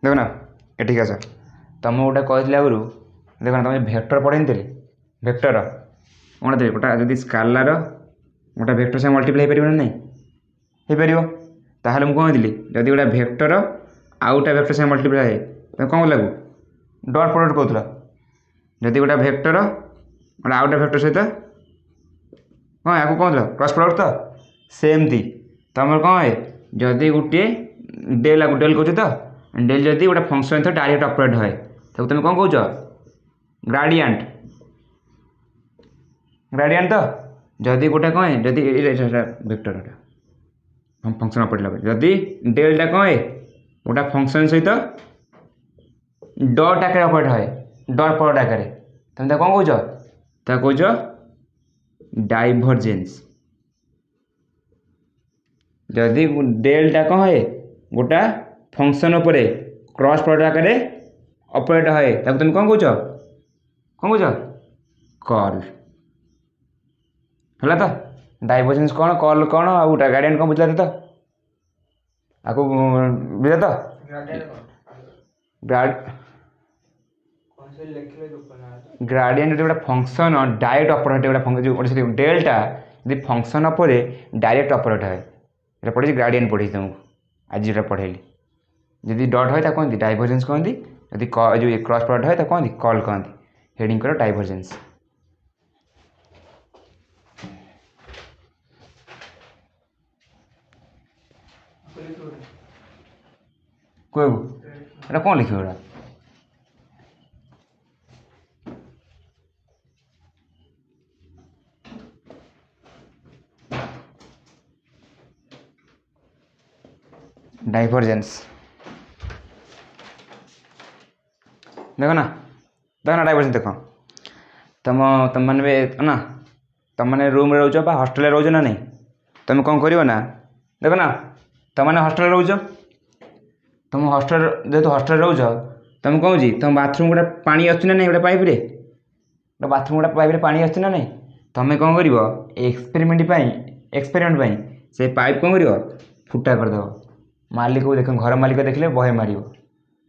देख ना एठिक आस तुम गोटे कहते आगु देख ना तुम भेक्टर पढ़े भेक्टर कौन थे गोटा जब स्कालार गोटे भेक्टर से मल्टीप्लाई हो ना हो पार ताहले मुझे कहती जदि गोटे भेक्टर आउ गोटे भेक्टर से मल्टीप्लाई है तुम कौन लगू डट प्रोडक्ट कहूल जदि गोटे भेक्टर गोटे आउ गोटे भेक्टर सहित हाँ या कहूल क्रॉस प्रोडक्ट तो सेमती तुम कौन है जदि गोटे डेल डेल कह तो डेल जदि गोटे फंक्शन तो डायरेक्ट ऑपरेट है तो तुम कौन कह ग्रेडिएंट ग्रेडिएंट तो जदि गोटे कौन है जदि वेक्टर फंक्शन ऑपरेट जदि डेलटा कौन है गोटे फंक्शन सहित डट आकार ऑपरेट है डट प्रोडक्ट आकार तुम कौन कह डाइवर्जेंस जदि डेलटा कौन है गोटा फंक्शन उपरे क्रॉस प्रोडक्ट आकार ऑपरेट है तब तुम कौन कह कॉल है तो डाइवर्जेंस कौन कॉल कौन आउ ग्रेडिएंट कौन बुझला तो आपको बुझा तो ग्रेडिएंट गोटे फंक्शन डायरेक्ट ऑपरेट गोटे डेल्टा यदि फंक्शन उपरे डायरेक्ट ऑपरेट है ये पढ़ी ग्रेडिएंट पढ़ी तुमको आज जो पढ़ेली जदि डट है कहती डाइवर्जेंस कहती जदि जो क्रॉस प्रोडक्ट है तो कहती कॉल कहती हेडिंग करो डाइवर्जेंस कहू कौन लिख डाइवर्जेंस देख ना डाइवर्जेंस देख तुम तुम मैंने ना तुम मैंने रूम रोच हॉस्टेल रोच ना नहीं तुम कौन कर ना देख ना तुम मैंने हॉस्टेल रोच तुम हॉस्टेल जेहतु हॉस्टेल रोच तुम कौन जी तुम बाथरूम गोटे पानी आसुना नहीं गोटे पाइप गोटे बाथरूम गोटे पाइप पानी आसुना नहीं तुम कौन कर एक्सपेरिमेंट से पाइप कौन कर फुटा करदेव मालिक को देख घर मालिक देखले बहे मार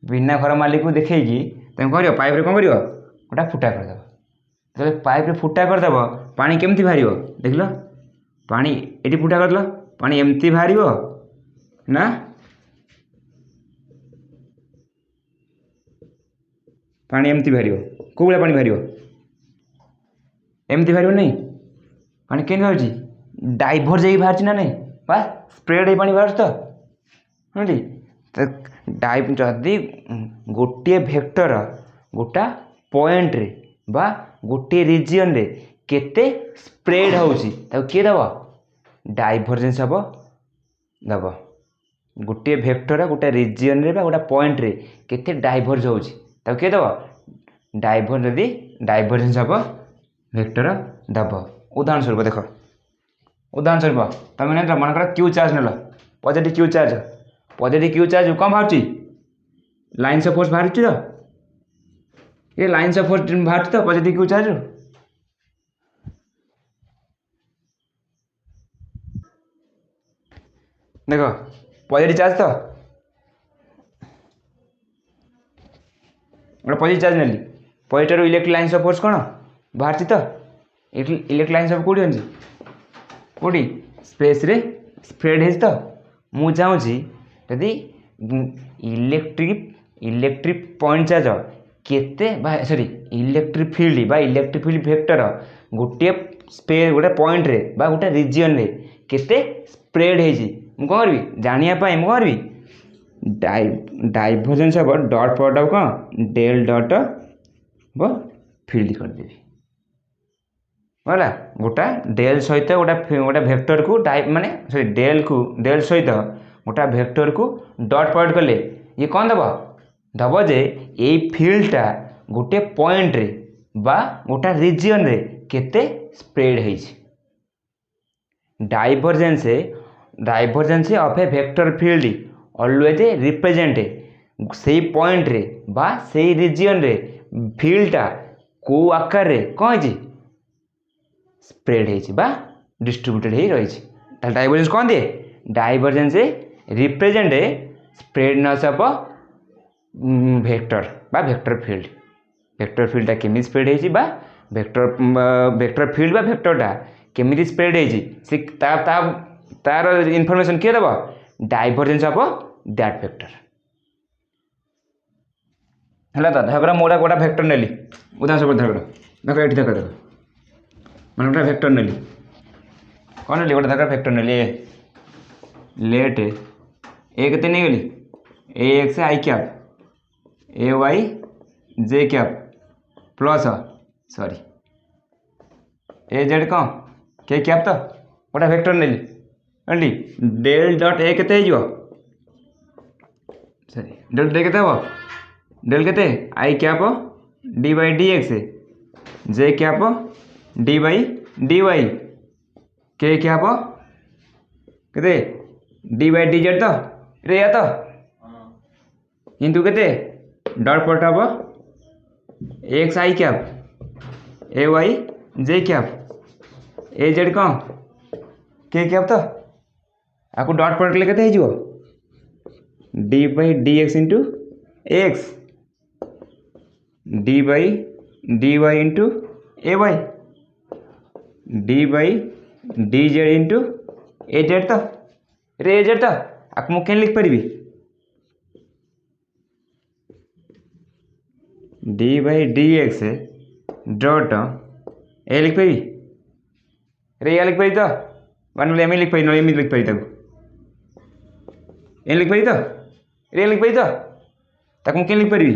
बिना घर मालिक को देखी तुम कौन पाइप कौन कर गोटा फुटा करदेव जब पाइप फुटा करदेव पानी केमती बाहर देख लो पानी ये फुटा करदेल पानी एमती बाहर ना पानी एमती बाहर कौ भाया पानी बाहर एमती बाहर नहीं पानी केमती बाहर डाइभर जा बाहर ना नहीं बा स्प्रेड पानी बाहर तो जदि गोटे भेक्टर गोटा पॉइंट रे बा गोटे रिजियन रे केते स्प्रेड होउची ताको किए दब डाइवर्जेंस हम दब गोटे भेक्टर गोटे रिजियन रे बा गोटा पॉइंट रे केते डाइवर्ज होउची ताको किए दब डाइवर्जेंस हम भेक्टर दब उदाहरण स्वरूप देख उदाहरण स्वरूप तुम मन कर Q charge nail positive q charge कौन बाहर लाइन्स ऑफ फोर्स बाहर तो ये लाइन्स ऑफ फोर्स बाहर तो पॉजिटिव क्यू चार्ज देख पॉजिटिव चार्ज तो गोटे पॉजिटिव चार्ज नेली positive electric lines of force कौन बाहर तो इलेक्ट्रिक लाइन्स ऑफ कौटी अच्छी कौटी स्पेस रे स्प्रेड है तो मुझे चाहूँगी यदि इलेक्ट्रिक पॉइंट चार्ज केते सॉरी इलेक्ट्रिक फील्ड वेक्टर गोटे स्पेस गोटे पॉइंट रे बा गोटे रिजियन रे केते स्प्रेड है मुझे कौन करी जानापी मुझे करी डाइवर्जेंस हम डट प्रोडक्ट कौन डेल डट फील्ड करदेवी है गोटा डेल सहित गोटे वेक्टर को माने सॉरी डेल सहित गोटा वेक्टर को डट प्रोडक्ट कले ये कौन दब जे ये फील्डटा गोटे पॉइंट रे बा गोटा रिजियन रे केते स्प्रेड है divergence of a vector field always represent से पॉइंट रे बा से रिजियन रे फील्डटा को आकार रे कौन है स्प्रेड है डिस्ट्रीब्यूटेड हो रही डाइवर्जेंस कौन दिए डाइवर्जेंस रिप्रेजेंट स्प्रेडनेस ऑफ ভেক্টর বা ভেক্টর ফিল্ডটা কেମିତି স্প্রেড ହେଇଛି বা ভেক্টর ফিল্ড বা ভেক্টরটা କେମିତି ସ୍ପ୍ରେଡ୍ ହେଇଛି ସେ ତାର ଇନଫର୍ମେସନ୍ କିଏ ଦେବ ଡାଇଭରଜେନ୍ସ ଅଫ୍ ଦ୍ୟାଟ୍ ଭେକ୍ଟର ହେଲା ତ ଧର ମୁଁ ଗୋଟେ ଭେକ୍ଟର ନେଲି ଉଦାହରଣ ସ୍ୱରୂପ ଦେଖ ଏଠି ଦେଖ ମାନେ ଗୋଟେ ଭେକ୍ଟର ନେଲି କ'ଣ ନେଲି ଗୋଟେ ଧର ଭେକ୍ଟର ନେଲି ଲେଟ୍ ଏ କେତେ ନେଇଗଲି A x i cap A y j cap plus sorry A z कौन के कैप तो गोटे वेक्टर नेली जानली डेल डॉट ए केते हो सॉरी डेल डे केते हो डेल केते i cap d by D x j cap d by d y k cap केते डी बाई डी जेड तो रे या तो किंतु केते डॉट प्रोडक्ट हम x i cap A y j cap a z कौन के कैप तो आपको डॉट प्रोडक्ट लेके हो d by D x into x d by d y into a y d by d z into a z तो रे a z तो आपको मुझे लिख पारि d by D x dot ए लिख पारि रे या लिख पारि तो वन एम लिख पारि एम लिख पारि ए लिख पारि तो रे लिख पारि तो मुझे लिख पारि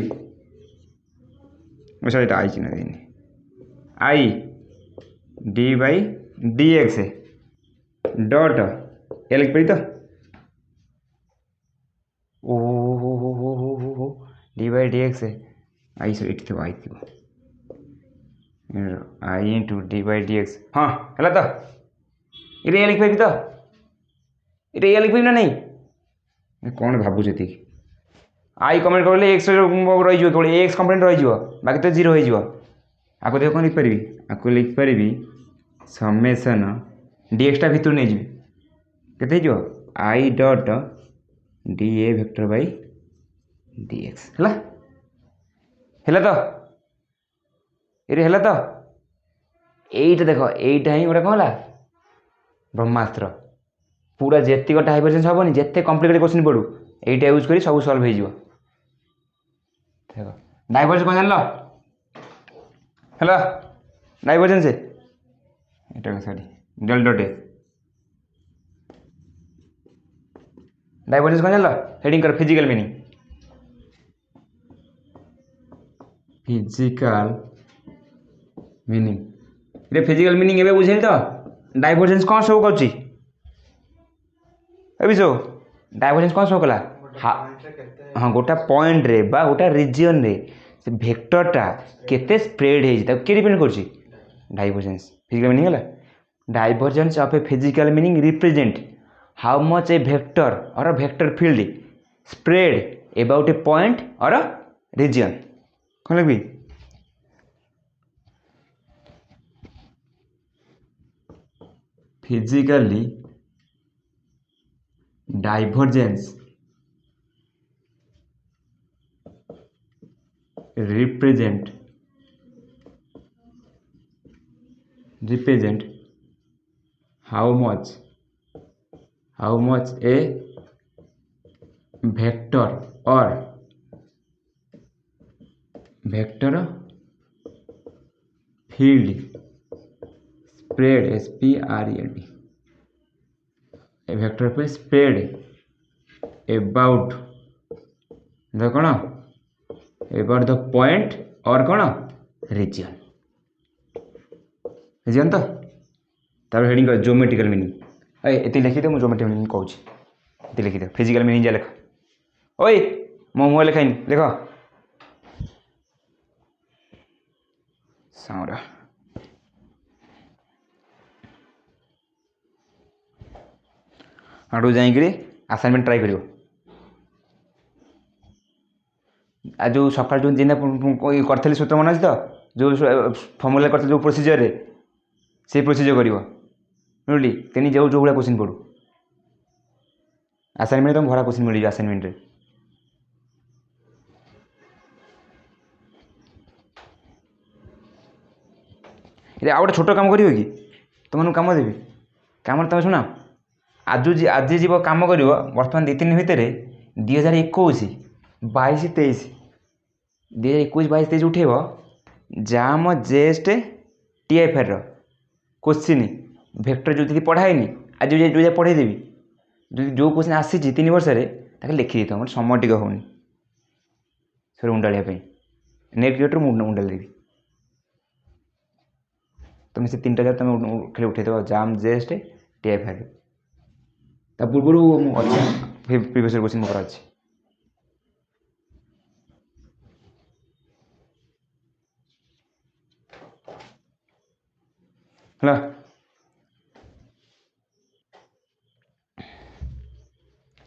सॉरी आई चिन्ह देनी i d by D x dot ए लिख पारि तो ओ d by D x i सो थी आई थी i into d by D x हाँ है तो ये लिख पारि तो ये लिख पारि ना नहीं कौन भावुँ आई कमेंट कर एक्स रही केवल एक्स कम्पोनेंट रही बाकी तो जीरो हो आपको देख कौन लिख पारि आपको लिख पारि समेसन डी एक्सटा भितर नहीं जी के आई dot D A vector by D x है तो ये तो यहीटा देख यहीटा ही गोटे कौन है ब्रह्मास्त्र पूरा जेतिक डाइवर्जेंस हेनी जिते कम्प्लिकेटेड क्वेश्चन पड़ू यहीटा यूज कर सब सल्व हो डाइवर्जेंस कौन जान है डाइवर्जेंस ये sorry del dot a divergence कौन जान हेडिंग कर फिजिकल मीनिंग फिजिकल मीनिंग ये फिजिकल मीनिंग एवं बुझे तो डाइवर्जेंस कौन शो कर डाइवर्जेंस कौन शो कला हाँ गोटा पॉइंट रे बा गोटा रीजन रे से वेक्टरटा केते स्प्रेड है के डिपेंड कर डाइवर्जेंस फिजिकल मीनिंग है divergence of a physical meaning represent how much a vector और vector field spread about a point और रीजन कौन लगी physically divergence represent how much a vector or vector field spread spread a vector field spread about the कौन about the point और कौन reason तो तार heading कर ज्योमेट्रिकल मीनिंग ये लिखी दे मुझे ज्योमेट्रिकल मीनिंग कहूँ ये लिखी दे फिजिकल मीनिंग जा लिख ओए मो मुँह लिखाइन लिख साउंड आड़ू जाइए असाइनमेंट ट्राई करियो आ जो सकाल जो दिन करी सूत्र मन अच्छे तो जो फर्मुला कर जो प्रोसीजर रे से प्रोसीजर कर बुझली तेनी जो जो भाया क्वेश्चन पढ़ू असाइनमेंट तुम भरा क्वेश्चन मिल असाइनमेंट रे आ गोटे छोट काम कर कि तुमको कम देवी कम तुम शुण आज जीव कम कर बर्तमान 2-3 भितर 2021 22-23 2021-22-23 उठेब जाम जेस्ट TFR क्वेश्चन भेक्टर जो पढ़ाएनि आज जो पढ़ेदेवी जो क्वेश्चन आसी 3 वर्ष लिखी देता मतलब समय टी होनी सर मुंडाड़िया नेट क्रिएटर मुंडा देवी तुम से 3टा जब तुम खाली उठेदेव जाम जेस्ट TFR ता पूर्व अच्छे प्रीवियस क्वेश्चन मोर अच्छे है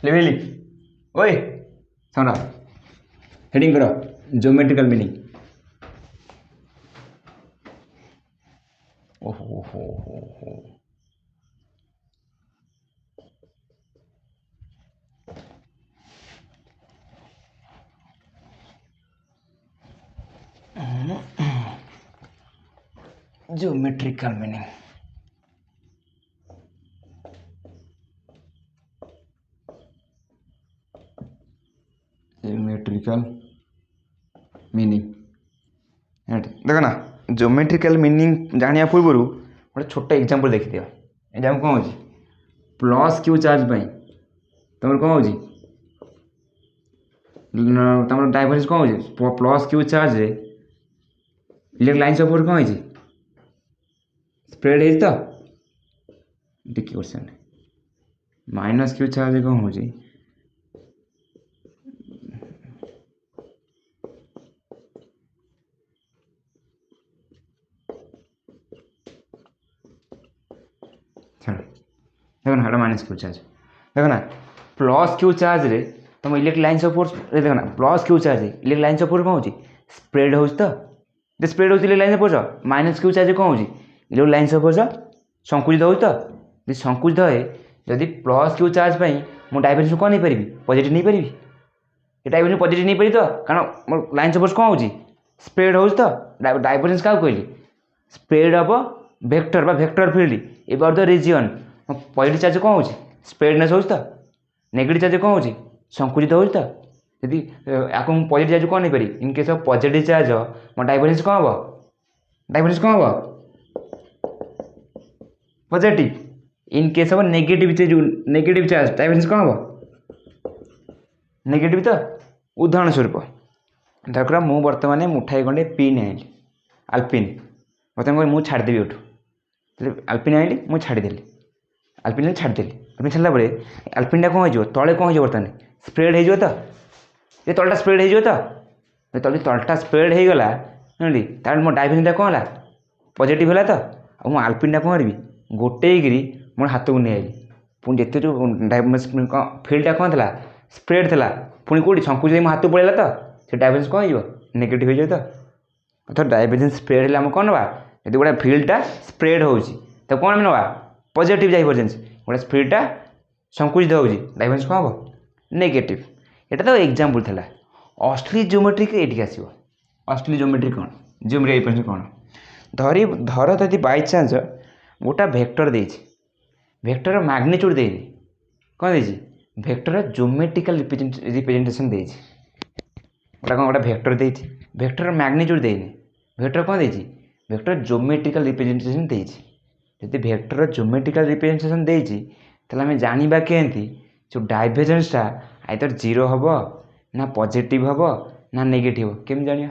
लिखली ओए सुन हेडिंग करो ज्योमेट्रिकल मीनिंग ओहो हो ज्योमेट्रिकल मीनिंग ज्योमेट्रिकल मीनिंग देख ना ज्योमेट्रिकल मीनिंग जानिया पूर्व गोटे छोट एग्जांपल देखी दियो एग्जांपल कौन हो प्लस क्यू चार्ज तुम कौन हो तुम डाइवर्जेंस कौन हो प्लस क्यू चार्ज रे इलेक्ट्रिक लाइन ऑफ फोर्स कौन हो स्प्रेड है तो देखिए क्वेश्चन माइनस क्यू चार्ज कौन हो देखो ना माइनस क्यू चार्ज देखो ना प्लस क्यू चार्ज रे तुम इलेक्ट्रिक लाइन ऑफ फोर्स देखो ना plus Q charge electric line of force कौन हो स्प्रेड हो तो स्प्रेड हो electric line of force minus Q charge कौन हो इलेक्ट्रिक लाइन ऑफ फोर्स संकुचित हो तो संकुचित है जदि प्लस क्यू चार्ज मुझे डाइवर्जेंस कौन नहीं पारि पॉजिटिव नहीं पारि डाइवर्जेंस पॉजिटिव नहीं पारि तो कारण मोर लाइन ऑफ फोर्स कौन हो स्प्रेड हो तो डाइवर्जेंस क्या कहली spread of vector vector field about the region positive charge कौन हो स्प्रेडनेस हो तो नेगेटिव चार्ज कौन हो संकुचित हो तो यदि आपको पॉजिटिव चार्ज कौन नहीं पारि इन केस ऑफ पॉजिटिव चार्ज मो डाइवर्जेंस कौन हम डाइवर्जेंस कौन हम positive in case of negative charge divergence कौन हम नेगेटिव तो उदाहरण स्वरूप धर मु बर्तमान मुठाई खंडे पिन आइली आलपिन बर्तमान मुझे छाड़देवी उठू आलपिन आइली मुझे छाड़देली आलपिन छाड़देली आलपिन छाड़ा आलपिनटा कौन हो तले कौन हो बर्तमान स्प्रेड हो तो ये तलटा स्प्रेड हो तो तलटा स्प्रेड हो गला तार मो डाइवर्जेंसटा कौन है पॉजिटिव है तो मुझे आलपिनटा कौन करी गोटेकरी मोर हाथ को नहीं आइली पुणी जिते जो फिल्डटा कौन था स्प्रेड था पुणी कौटी संकुचित मो हाथ पड़ेगा तो से डाइवर्जेंस कौन हो नेगेटिव हो तो अर्थात डाइवर्जेंस स्प्रेड है कौन ना यदि गोटे फिल्डटा स्प्रेड हो तो कौन ना पॉजिटिव डाइवर्जेंस गोटे फिल्डटा संकुचित हो डाइवर्जेंस कौन हम नेगेटिव एटा तो एग्जांपल था ऑस्ट्रेली ज्योमेट्रिक ये आसो ऑस्ट्रेली ज्योमेट्री कौन ज्योमेट्री कौन धर यदि बाई चान्स गोटा भेक्टर देछि भेक्टर मैग्नीट्यूड दे कौन देछि भेक्टर ज्योमेट्रिकल रिप्रेजेंटेशन देछि गोटा कौन गोटा भेक्टर देछि भेक्टर मैग्नीट्यूड देनि भेक्टर कौन देछि भेक्टर ज्योमेट्रिकल रिप्रेजेंटेशन देछि यदि भेक्टर ज्योमेट्रिकल रिप्रेजेंटेशन देछि ताले हमें जानिबा केंति जो डाइवर्जेंसटा आइदर 0 हम ना पॉजिटिव हम ना नेगेटिव केम जानिया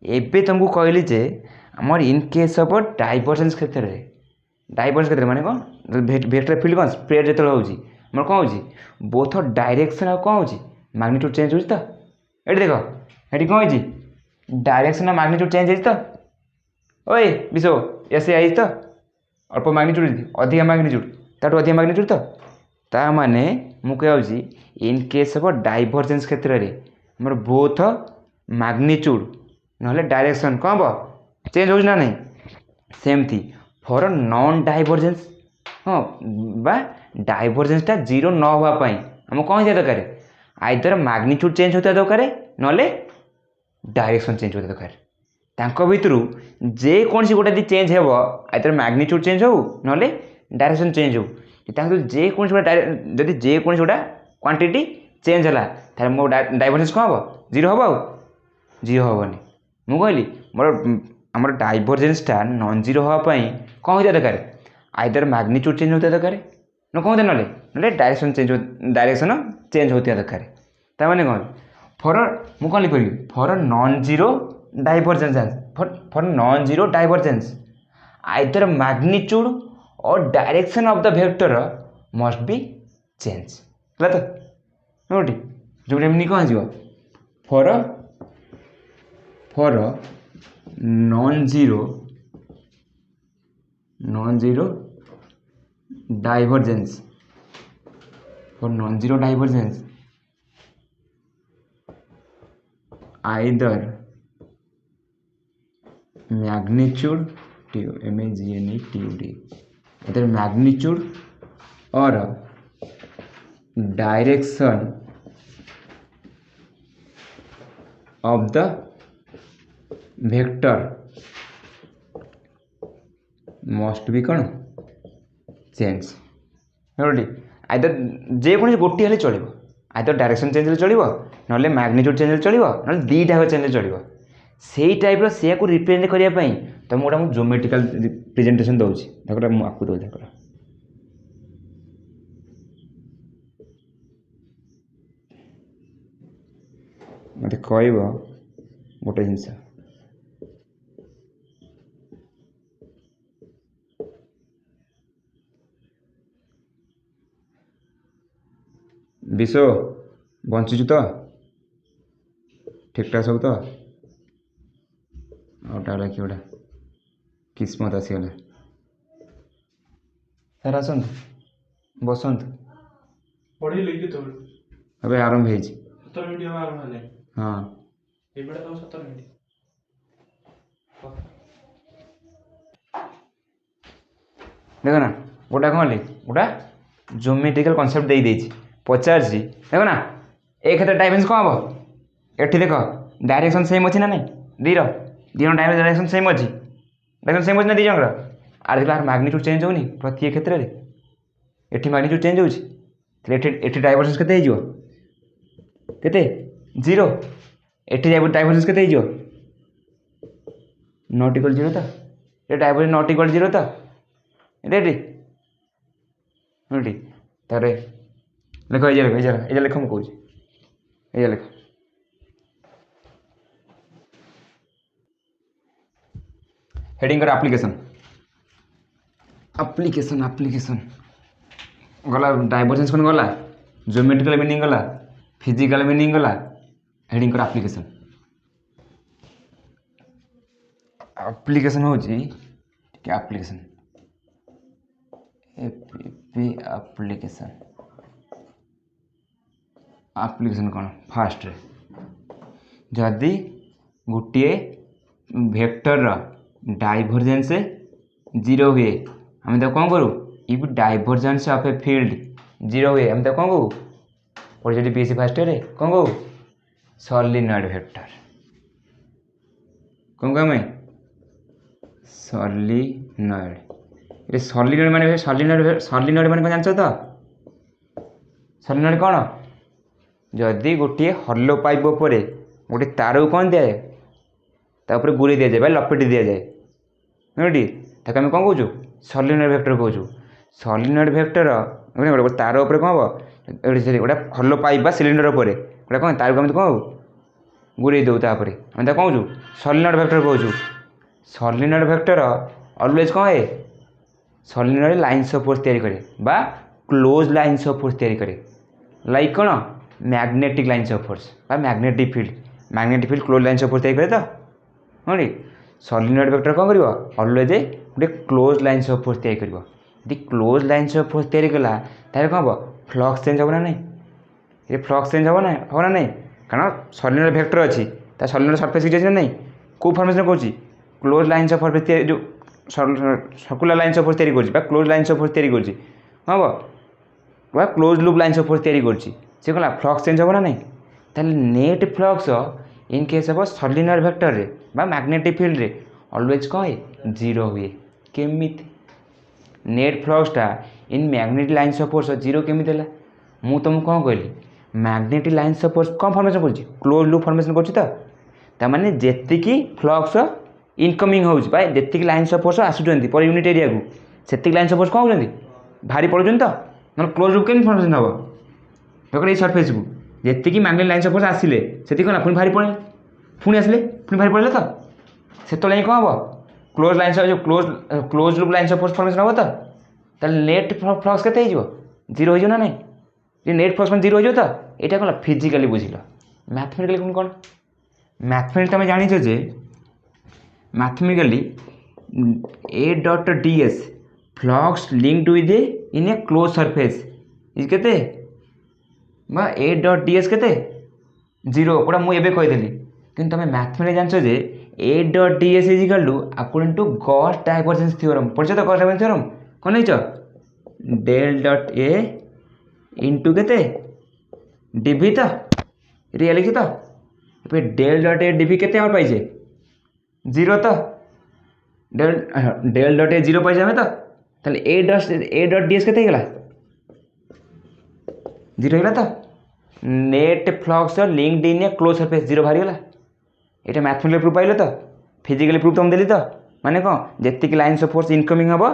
एबे तुमको कहली जे आमर इन केस ऑफ डाइवर्जेंस क्षेत्र में डाइवर्जेंस क्षेत्र माने कौन वेक्टर फील्ड कौन स्प्रेड जो होमर कौन हो बोथ डायरेक्शन और कौन हो मैग्नीट्यूड चेंज हो तो ये देख ये कौन हो डायरेक्शन और मैग्नीट्यूड चेंज हो तो ओए विशो ऐसे आई तो अल्प मैग्नीट्यूड अधिक मैग्नीट्यूड ताठू अधिक मैग्नीट्यूड तो ता माने मु कहूँ इन केस ऑफ डाइवर्जेंस क्षेत्र में आमर बोथ मैग्नीट्यूड ना डायरेक्शन कौन हम चेंज हो ना नहीं सेमती फॉर नॉन डाइवर्जेंस हाँ बा डाइवर्जेंसटा 0 न होगापाई आम कौन होता दरकार आइदर मैग्नीट्यूड चेंज होता दरकार ना डायरेक्शन चेंज होता दरकार तांको भितरु जेकोसी गोटे चेंज हे आइदर मैग्नीट्यूड चेंज हो ना डायरेक्शन चेंज हो जेकोसी गोटे जदि जेकोसी गोटा क्वांटिटी चेंज है मो डाइवर्जेंस कौन हम जीरो हम आउ जीरो हेनी मुझे कहली मोर आमर डाइवर्जेंसटा नॉन जीरो हाँपाई कौन होता दरकार आइदर मैग्नीट्यूड चेंज होता दरकार न कौन होता ना डायरेक्शन चेंज होता दरकार ताने कौन फॉर मुझे कौन लिखी for non zero divergence for non zero divergence either magnitude और direction of the vector must be change है तो नोटी जो मीनिंग कौन हो for for non zero divergence for non zero divergence either magnitude MAGNETUD either magnitude or direction of the vector must be कौन change either जेकोसी गोटे हेल्ले चलो either direction change हेल्ले चलो ना मैग्नीट्यूड चेंज हेल्ले चलो ना दीटा चेंज चलो से टाइप से रिप्रेजेंट करने तो मुझे ज्योमेट्रिकल प्रेजेंटेशन दूसरी देखो मुझे दूँ देख मत कह गोटे जिनस विश्व बंचुचु तो ठीक ठाक सब तो आउटा कि गोटा किस्मत आसीगला सर आसतु बसतु पढ़े तो अबे आरंभ हो 17 मिनिट हम आरंभ है हाँ एबेटा तो 17 मिनिट देख ना गोटा कौन ले गोटा ज्योमेट्रिकल कॉन्सेप्ट दे देछि पचार देख ना एक क्षेत्र डायमेंशन कौन हम एठी देख डायरेक्शन सेम अच्छी ना नहीं दीर दीन डायरेक्शन सेम अच्छी डायरेक्शन सेम अच्छी ना दीजर आर देख मैग्नीट्यूड चेंज होनी प्रत्येक क्षेत्र में एठी मैग्नीट्यूड चेंज होती डायवर्जेंस केते जीरो एठी डायवर्जेंस केते नॉट इक्वल जीरो तो ये डायवर्जेंस नॉट इक्वल जीरो तो ये तारे लिख ये लिख मुझे कौन ये लिख हेडिंग कर एप्लिकेशन एप्लिकेशन एप्लिकेशन गला डाइवर्जेंस कौन गला ज्योमेट्रिकल मीनिंग गला फिजिकल मीनिंग गला हेडिंग कर एप्लिकेशन एप्लिकेशन हो एप्लिकेशन एप्लिकेशन एप्लिकेशन कौन फास्ट जदि गोटे वेक्टर डाइवर्जेंस जीरो हुए आम तो कौन करूँ if divergence of a field zero हुए आम तो कौन कहू पढ़ी बीएससी फास्ट ईयर कौन कहू सॉलिनॉइड वेक्टर कौन कह सॉलिनॉइड ये सॉलिनॉइड माने सॉलिनॉइड माने कौन जान तो सॉलिनॉइड कौन जदि गोटे हॉलो पाइप उपर गोटे तार को कौन दिए तापर गुड़े दि जाए लपेटी दि जाए नुटी ताक आम कौन कौचु सॉलिनॉइड वेक्टर कौचु सॉलिनॉइड वेक्टर गोटे तार उपर कौन हम गोटे हॉलो पाइप सिलिंडर उपर गोटे कौन तार को आम कौन गुड़े दौ तापर आम कौन कौचु सॉलिनॉइड वेक्टर कौचु सॉलिनॉइड वेक्टर ऑलवेज कौन है सॉलिनॉइड लाइन्स ऑफ फोर्स तैयारी करे बा क्लोज लाइन्स ऑफ फोर्स तैयारी करे लाइक कौन मैग्नेटिक लाइन्स ऑफ फोर्स बा magnetic field close lines of force तैयारी करे तो हाँ सॉलिनॉइड वेक्टर कौन कर ऑलवेज गोटे क्लोज लाइन्स ऑफ फोर्स तैयारी कर यदि क्लोज लाइन्स ऑफ फोर्स तैयारी कला तार कौन हम फ्लक्स चेंज हम ना नहीं ये फ्लक्स चेंज हम ना नहीं कारण सॉलिनॉइड वेक्टर अच्छी सॉलिनॉइड सरफेस किसी ना नहीं कौ फॉर्मेशन कौन क्लोज लाइन्स ऑफ फोर्स जो सर्कुलर लाइन्स ऑफ फोर्स तैयारी कर क्लोज लाइन्स ऑफ फोर्स तैयारी कर close loop lines of force तैयारी कर कौन फ्लक्स चेंज हम ना नहीं ताल net flux in case of solenoidal vector रे बा मैग्नेटिक फील्ड रे ऑलवेज कौन है जीरो हुए केमिति नेट फ्लक्सटा in magnetic lines of force zero केमिति है मु तुमको कौन कहली मैग्नेटिक लाइन्स ऑफ फोर्स कौन फॉर्मेशन कर क्लोज लूप फॉर्मेशन कर माने जेतिकी फ्लक्स इनकमिंग हो जी लाइन्स ऑफ फोर्स आसुँच पर यूनिट एरिया को से लाइन्स ऑफ फोर्स कौन होती भारी पड़ुन तो ना क्लोज लूप केमी फॉर्मेशन हम देखो ये सरफेस को जी मैग्नेटिक लाइन्स ऑफ फोर्स आसिले से कौन पुणी भारी पड़े पुणी आसिले पुणी भारी पड़े तो से कौन हम क्लोज लाइन्स जो close loop lines of force formation हम तो नेट फ्लक्स के जीरो हो ना नहीं नेट फ्लक्स जीरो हो तो यहाँ कौन फिजिकाली बुझिल मैथमेटिकली कौन मैथमेटिक तुम जान जे mathematically A dot d s flux linked with in a close surface is केते ए डॉट डी एस केते जीरो कोड़ा मुझे कहीदेली कि तुम मैथमेटिक्स जानछ जे A dot d s is equal to according to Gauss divergence theorem पढ़छ तो गॉस डाइवर्जेंस थ्योरम कौन नहीं डेल डॉट ए इंटू केते डीवी तो ये लिखी तो डेल डॉट ए डीवी केते हम पाइजे जीरो तो डेल डॉट ए जीरो पाइजे हमें तो ए डॉट डी एस केते गला जीरो होगा तो net flux linked in a close surface zero बाहरी गला ये मैथमेटिकल प्रूफ पाइल तो फिजिकली प्रूफ तुम देली तो माने कौन जी लाइन्स ऑफ फोर्स इनकमिंग हम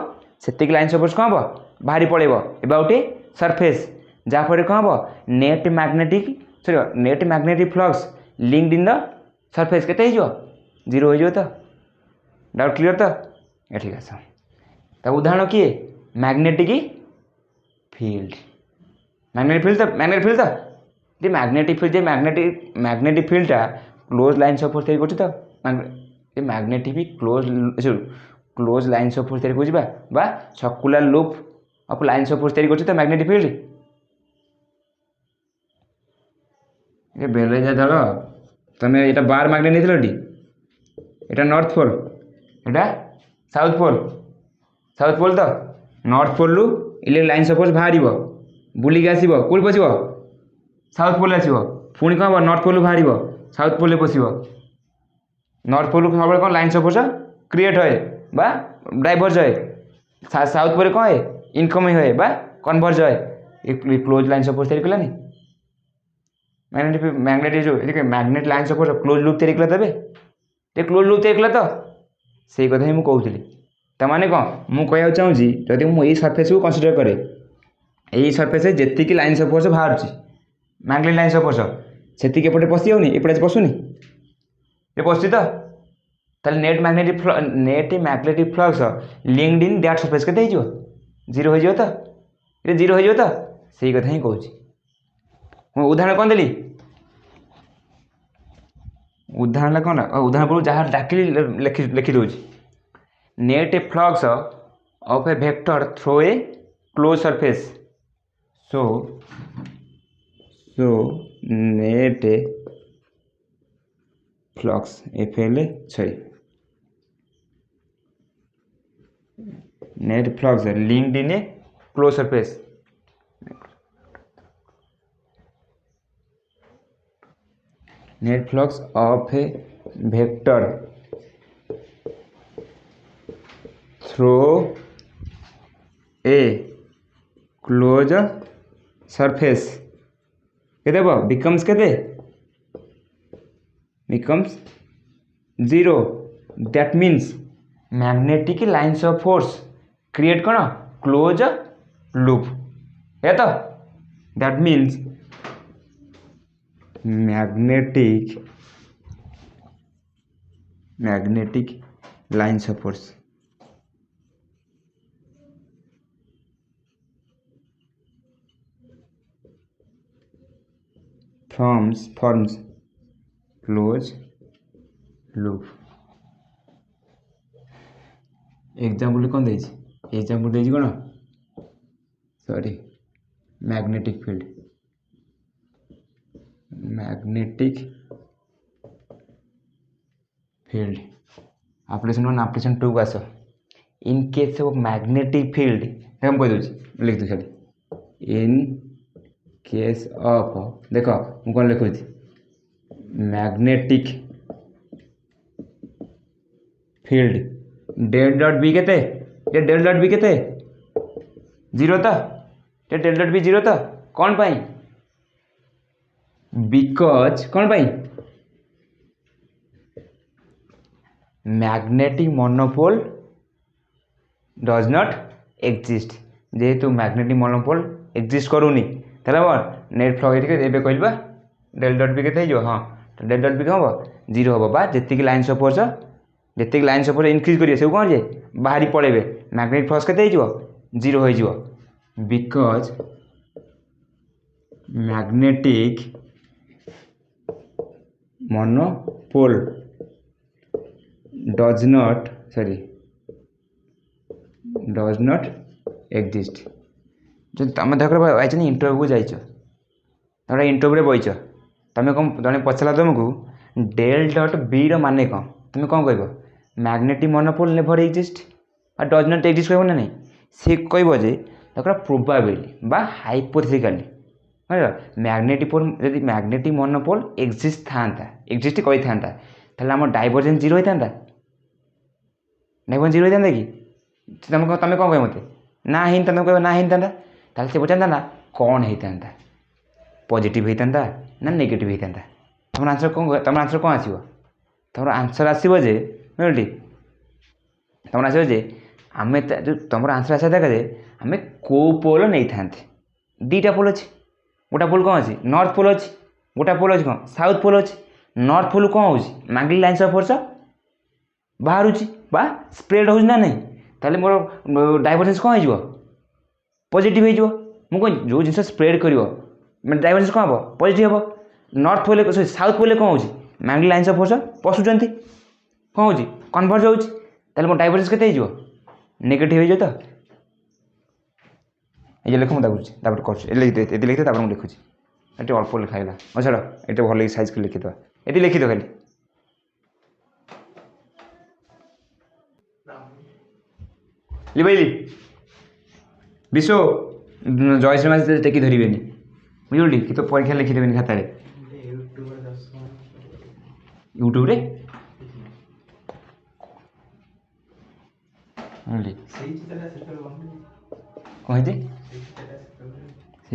से लाइन्स ऑफ फोर्स कौन हम बाहरी पड़ेब एबाउट ए सरफेस जहाँफल कौन हम net magnetic flux linked in the surface केते जीरो हो तो डाउट क्लियर तो ये ठीक है तो उदाहरण किए मैग्नेटिक फील्ड मैग्नेटिक फील्ड तो मैग्नेटिक फील्डटा क्लोज लाइन्स ऑफ फोर्स तैयारी करछि तो magnetic close lines of force तैयारी बा circular loop of lines of force तैयारी करछि तो मैग्नेटिक फील्ड ये बेले जा धर तुम ये बार मैग्नेट नहीं ये नॉर्थ पोल ये साउथ पोल तो नॉर्थ पोल रु इलेक्ट्रिक लाइन्स ऑफ फोर्स बाहर बुलिक आसो कौट पशो साउथ पोल आसो पुणी कौन हम नॉर्थ पोल बाहर साउथ पोल पशो नॉर्थ पोल सब कौन लाइन्स ऑफ फोर्स क्रिएट होए बा डाइवर्ज होए साउथ पोल कौन है इनकमिंग होए बा कन्वर्ज होए ये क्लोज लाइन्स ऑफ फोर्स तैयारी कलानी magnet lines of force close loop तैयारी कला तबे क्लोज लूप तैयारी कला तो से कथा ही मुझे कहूली तो माने कौन मुझे चाहूँगी जदि मुझे सरफेस को कनसीडर करे यही सरफेस जी लाइन्स ऑफ फोर्स बाहर मैग्नेट लाइन्स ऑफ फोर्स से एपटे पशि होनी एपटे पशुनी ये पशुची तो net magnetic flux linked in that surface के जीरो हो तो ये जीरो हो तो सही कथा ही कहूँ उदाहरण कौन देली उदाहरण कौन उदाहरण पूर्व जहाँ डाकिली लिखी दूँ net flux of a vector through a close surface so net flux net flux linked in a closed surface net flux of a vector through a closed surface केते becomes zero that means magnetic lines of force create कौन close loop है तो that means magnetic lines of force forms close loop example कौन दे example दे कौन sorry magnetic field application 1 application 2 को आस in case of magnetic field हम कह दूँ लिख दू खाली इन केस ऑफ देख मुझे कौन लिखुची magnetic field del dot B केते ये डेल डॉट बी केते जीरो तो ये डेल डॉट बी जीरो तो कौन पाई बिकज कौन पाई magnetic monopole does not exist जेहेतु मैग्नेटिक मोनोपोल एक्जिस्ट करूनी ताला कौन नेट फ्लो एबे कहलबा डेल डॉट बी केते हो हाँ तो डेल डॉट बी कौन हम जीरो हम बा जेतिक लाइन्स ऑफ फोर्स जेतिक लाइन्स ऑफ फोर्स इनक्रीज करिए सब कौन जे बाहरी पड़ेबे मैग्नेटिक फोर्स केते हो जीरो हो because magnetic monopole does not exist जो तुम देख आई इंटरव्यू को जाइच तुम इंटरव्यू बईच तुम कौन जड़े पचारा तुमको डेल डॉट बी रे कौन तुम कौन कह मैग्नेटिक मोनोपोल नेभर एक्जिस्ट और डज नॉट एक्जिस्ट कह ना नहीं सी कह प्रोबाबिली बा हाइपोथेटिकली मैग्नेटिक मोनोपोल एक्जिस्ट था एक्जिस्ट कही था आम डाइवर्जेंस जीरो होता डाइवर्जेंस जीरो होता कि तुम कौन कह मत ना ही तुम कह ना ही था से पचार ना कौन होता पॉजिटिव होता ना नेगेटिव होता तुम आंसर कौन तुम आंसर कौन आसो तुम आंसर आसो जे बुझे तुम आसो जे आम जो तुम आंसर आसा देखा जे आम कौ पोल नहीं था दीटा पोल अच्छे गोटा पोल कौन अच्छी नॉर्थ पोल अच्छी गोटा पोल अच्छी कौन साउथ पोल अच्छी नॉर्थ पोल कौन हो मैग्नेटिक लाइन्स ऑफ फोर्स बाहर बा स्प्रेड हो ना नहीं ताले मोर डाइवर्जेंस कौन हो पॉजिटिव हो मुझे जो जिन स्प्रेड कर डाइवर्जेंस कौन हम पॉजिटिव हम north pole sorry south pole कौन हो मैग्नेटिक लाइन्स ऑफ फोर्स पशुंट कौन हो कन्वर्ज हो मो डाइवर्जेंस के नेगेटिव हो तो ये लिख मुझे कर लिखते लिखते मुझे लिखुची ये अल्प लिखाला हाँ छाड़ ये भल साइज कर लिखिद ये लिखिद खाली लिखली विश्व जयश्री मास टेकी धरवे बुझल कि तो परीक्षा लिखिदेवे खातार यूट्यूब रे कौन से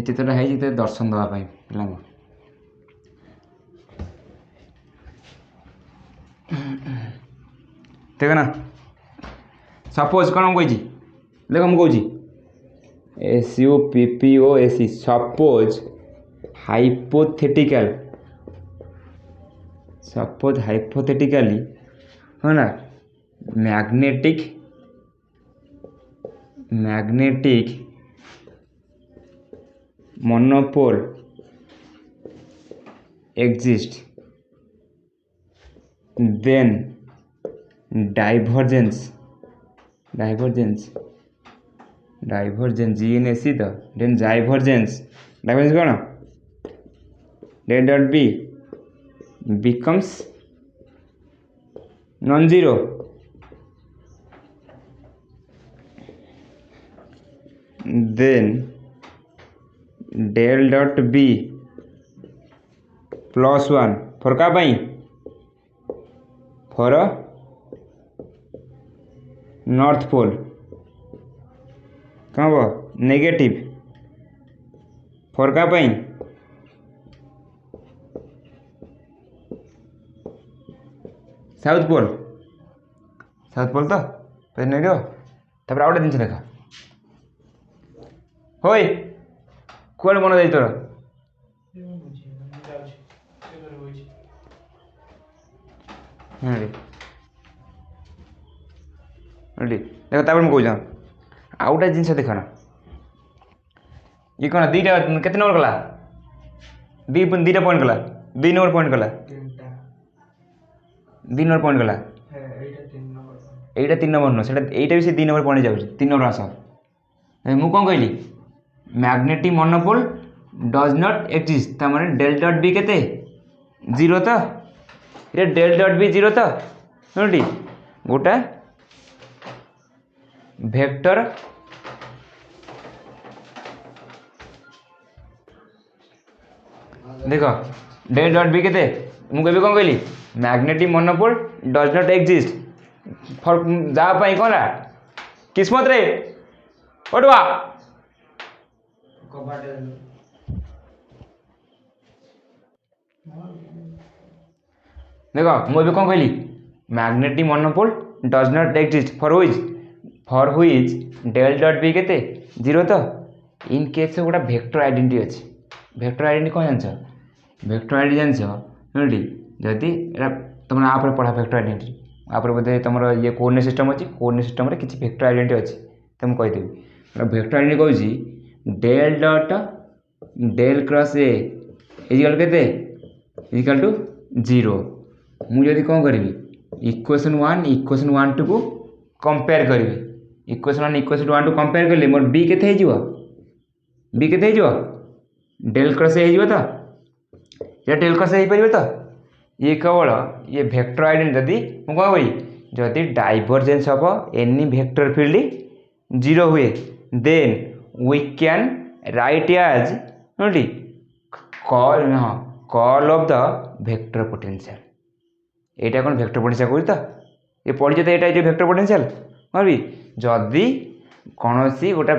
चित्रटा है दर्शन देवाई पिला देख ना सपोज कौन मुझे देख मुझे SUPPOSE सपोज हाइपोथेटिकली है ना magnetic monopole exist then divergence GNSE तो देन डाइवर्जेंस कौन del dot b becomes non zero then del dot b plus 1 for का पाई for नॉर्थ पोल कहाँ वो नेगेटिव for का पाई साउथ पोल तो नहीं तापर आउ जिन देखा होय कौन मन जाई तोर देख तापर मुझे कह आउ गए जिन देख ना ये कौन दीटा के नंबर कला दीटा पॉइंट कला 2 नंबर पॉइंट कला 2 नंबर पॉइंट कला यहीटा 3 नंबर नुह से भी से 2 नंबर पॉइंट जाऊँ 3 नंबर आस मुझे कौन कहली magnetic monopole does not exist तार डेल डॉट बी केते जीरो तो ये डेल डॉट बी जीरो तो शुणी गोटा वेक्टर देख डेल डॉट बी केते मु कहबी कौन कहली magnetic monopole does not exist for जा पाई कोन किस्मत रे ओटवा देख मुझे कौन कहली magnetic monopole does not exist for which del dot B केते जीरो तो इन केस गोटा भेक्टर आइडेंटिटी अच्छी भेक्टर आइडेंटिटी कौन जान भेक्टर आइडेंटिटी जान शुणिटी जदि तुम आप पढ़ा भेक्टर आइडेंटिटी आप बोधे तुम ये कोऑर्डिनेट सिस्टम अच्छी कोऑर्डिनेट सिस्टम रे किसी भेक्टर आइडेंटिटी अच्छी तो मुझे कहीदेवी भेक्टर आइडेंटिटी कौन del dot del cross a equal के इजिकल टू जीरो मुझे कौन करी इक्वेशन 1 टू को कंपेयर करी इक्वेशन 1 टू कंपेयर कले मोर बी के बी के डेल क्रॉस ए तो ये डेल क्रॉस ए हो तो ये केवल ये भेक्टर आइडेंटिटी जदि मुझे कौन करी जदि divergence of any vector field zero हुए then we can write as नोटी curl of the vector potential एटा कौन भेक्टर पोटेंशियल कह तो ये पढ़ी तो यहाँ जो भेक्टर पोटेंशियल कही जदि कौन सी गोटे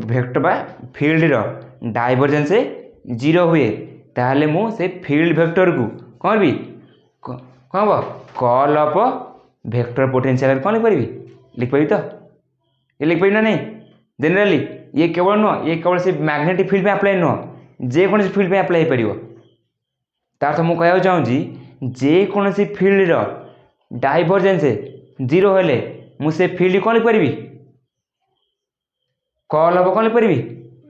भेक्टर बा फील्ड डाइवर्जेंस जीरो हुए ताहले मु से फील्ड भेक्टर को कौन भी कौन हम कॉल ऑफ भेक्टर पोटेंशियल कौन लिखिपारि लिखिपारि तो ये लिखिपारि ना नहीं जनरली ये केवल नुह ये केवल से मैग्नेटिक फील्ड में अप्लाई नुह जेकोसी फील्ड में अप्लाई हो तार तो मुझे कहना चाहूँगी जेकोसी फील्ड डाइवर्जेंस जीरो हेले मुझे फील्ड कौन लिखिपारि कॉल ऑफ कौन लिखिपारि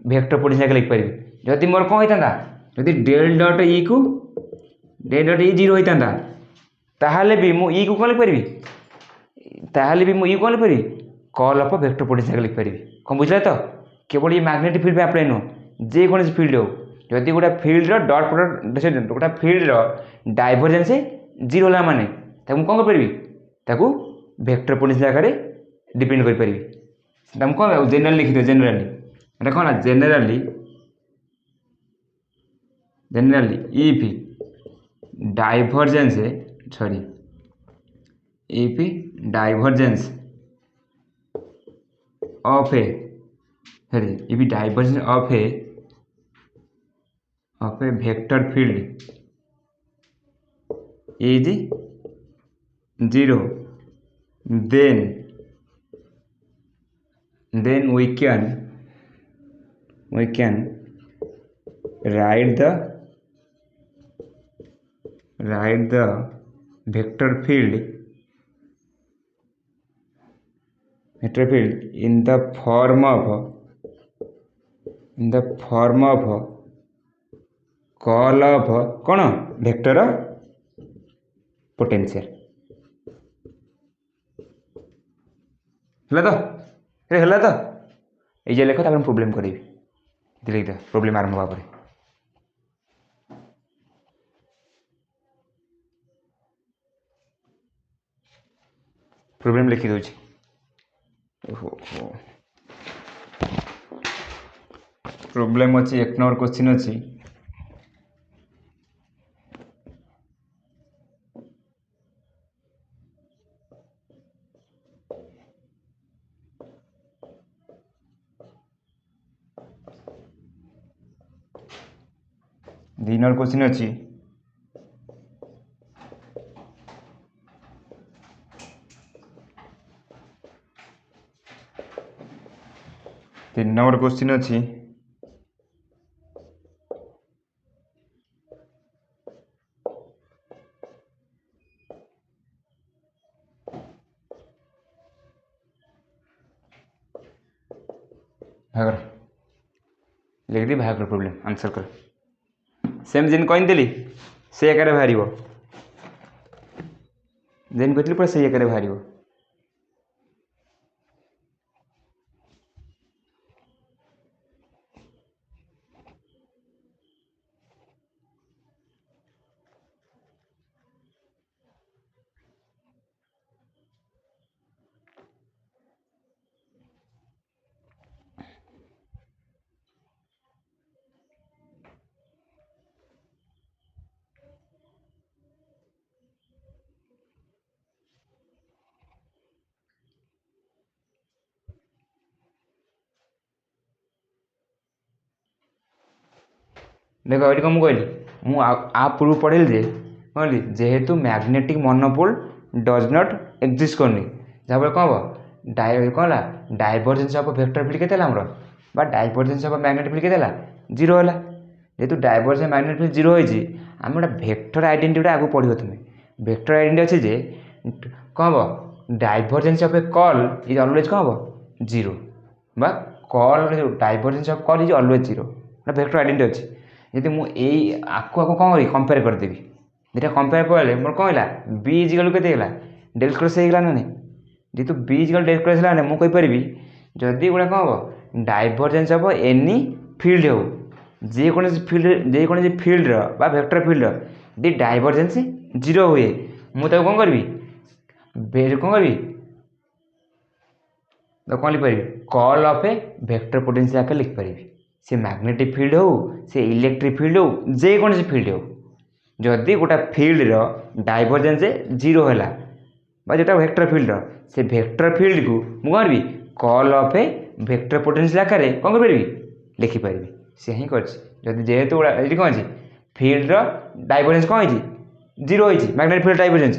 भेक्टर पोटेंशियल लिखिपारि जदि मोर कौन होता जदि डेल डॉट ई को डेल डॉट ई जीरो होता ताहले भी मु ई को कौन लिखिपारि ताहले भी मु ई कौन लिखिपारि कॉल ऑफ भेक्टर पोटेंशियल लिखिपारि कौन बुझे तो केवल ये मैग्नेटिक फील्ड में अप्लाई नुह जेकोसी फील्ड हो जदि गोटे फील्ड डॉट प्रोडक्ट गोटे फील्ड डाइवर्जेंस जीरो है माने कौन कर भेक्टर पोटेंशियल आकार डिपेंड करें कौन जेनेराली लिखिद जेनेराली एटा कौन generally if divergence sorry if divergence of a sorry if divergence of a vector field is zero then we can write the vector field in the form of call of कौन vector potential है तो ये लेख तापर problem करी लिख दे problem आरंभ हवा पर प्रोब्लेम लिखी दूँ प्रोब्लेम अच्छी 1 नंबर क्वेश्चन अच्छी दिनर क्वेश्चन अच्छी तीन नंबर क्वेश्चन अच्छी भागर लिख दी भागर प्रोब्लेम आंसर कर सेम जेन कहली से आकार बाहर जेन कहती पूरा से आकार बाहर देख ये कौन कहली आ पूर्व पढ़ेली जे कहली जेहेतु magnetic monopole does not exist करनी जहाँफल कौन हम कौन है डाइवर्जेंस ऑफ वेक्टर फील्ड केते हमर बा डाइवर्जेंस ऑफ मैग्नेटिक फील्ड केते जीरो है जेहेतु डाइवर्जेंस मैग्नेटिक फील्ड जीरो होती आम गोटे वेक्टर आइडेंटिटी आगे पढ़ो तुम वेक्टर आइडेंटिटी अच्छे जे कौन हम divergence of A call is always कौन हम जीरो बा कॉल जो divergence of call is always zero गोटे वेक्टर आइडेंटिटी अच्छी यदि मुझे आको कौन करी कंपेयर करदेवी दुटा कंपेयर कले मोर कौन है बी इजिकल के डेल क्रॉस होगा ना नहीं जेहतु बी इजिकल डेल क्रॉस है मुझे कहीपरि जदि गोटे कौन हम डाइवर्जेंस ऑफ एनी फील्ड हो जेकोसी फील्ड बा वेक्टर फील्ड यदि डाइवर्जेंस जीरो हुए मुझे कौन करी कौन करी तो कौन लिखिपारि curl of a vector potential आके लिखिपारि से मैग्नेटिक फील्ड हो से इलेक्ट्रिक फील्ड हो जेकोसी फील्ड हो जदि गोटे फील्ड डाइवर्जेंस जीरो है जोटा वेक्टर फील्ड से वेक्टर फील्ड को मुझे कौन करी call of a vector potential आकार कौन करी लिखिपारि से ही कर जेहेतु ये कौन अच्छी फील्ड डाइवर्जेंस कौन है जीरो होती मैग्नेटिक फील्ड डाइवर्जेंस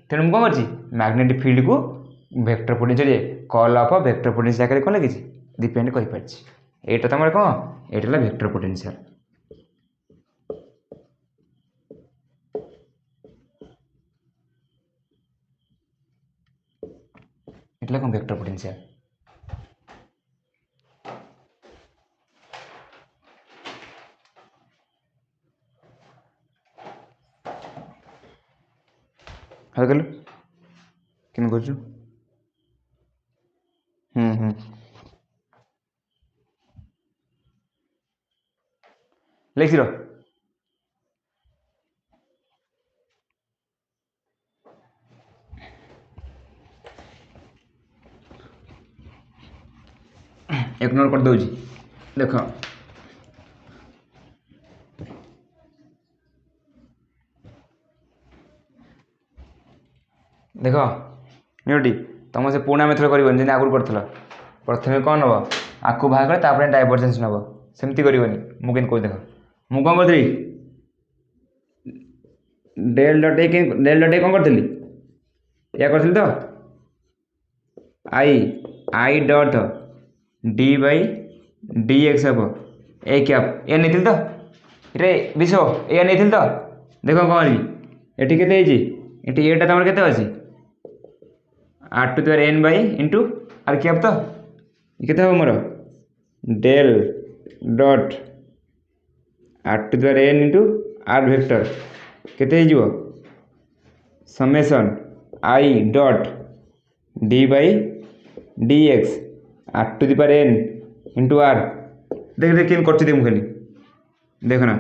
तेणु मुझे कौन कर मैग्नेटिक फील्ड को vector potential call of vector potential आकार कौन लगी डिपेंड कर यहाँ तुम कौन यहाँ वेक्टर पोटेंशियल एटा कौन वेक्टर पोटेंशियल हल कलु कि कर लिख इग्नोर कर दूँ देख देख निटी तुम से पुणा मेथड कर आगुरी कर प्रथम कौन नब आपको बाहर कर डाइवर्जेंस नब सेमती कर मुझे कह देख मुझे कौन करी डेल डट ए कौन करी या करी तो आई dot d by D x हम ए कैप या नहीं तो ये विषय या नहीं तो देख कौन ये के एटा तुम के अच्छी r to the n by into r cap तो ये हम मोर del dot r to the n into r vector केते summation i dot d by D x r to the power n into r देख देख केम करछि them खाली देख ना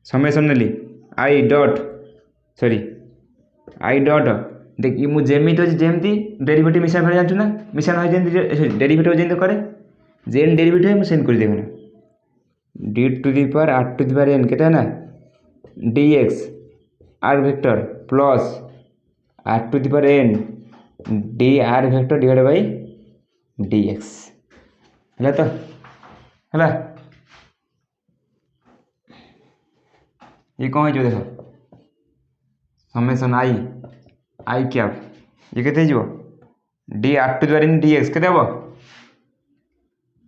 summation Nelly I dot sorry I डट देख मु जेमिति अछि जेमती डेरिवेटिव मिशन कर जानछु ना मिशन होय जेमती डेरिवेटिव जेमती करे जेन डेरिवेटिव मु सेंड कर देबो ना d to the power r to the power n केते ना d x are vector plus r to the power n d r vector divide by d x है तो है ये कौन है देख समेसन आई कैप ये केते d r to the power n d x केते हम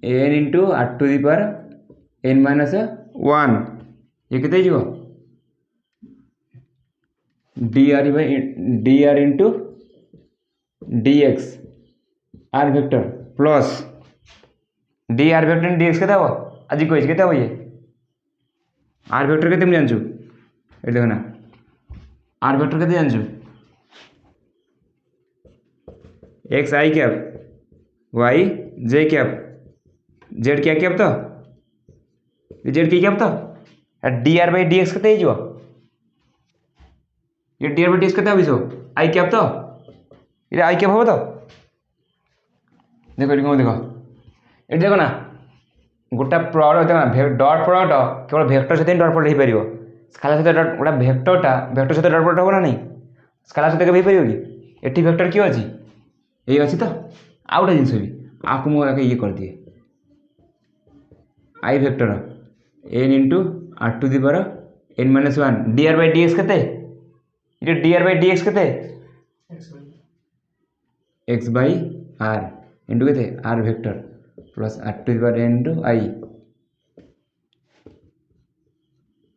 n into r to the power n minus one ये केते d r into d x are vector plus d r vector d x के आज कही के ये आर वेक्टर के जानू ये देख ना आर वेक्टर के जानू x i cap Y j cap Z क्या कैप तो जेड की कैप तो D r by D x के ये D r by D x के आई कैप तो ये आई कैप हम तो देख कौन देख ये देख ना गोटा प्रडक्ट देख ना डट प्रडक्ट केवल भेक्टर सहित डट प्रडक्ट हो पार स्केलर सहित गोटा भेक्टरटा भेक्टर सहित डट प्रडक्ट हम ना नहीं स्केलर सहित हो पार कि एटी भेक्टर किए अच्छी ये अच्छी तो आउ गोटे जिन भी आपको मुझे ये कर दिए i vector n into r to the power n minus 1 dr by dx केते ये dr बाय dx केते x बाय r इनटू केते r vector plus r to the power n into i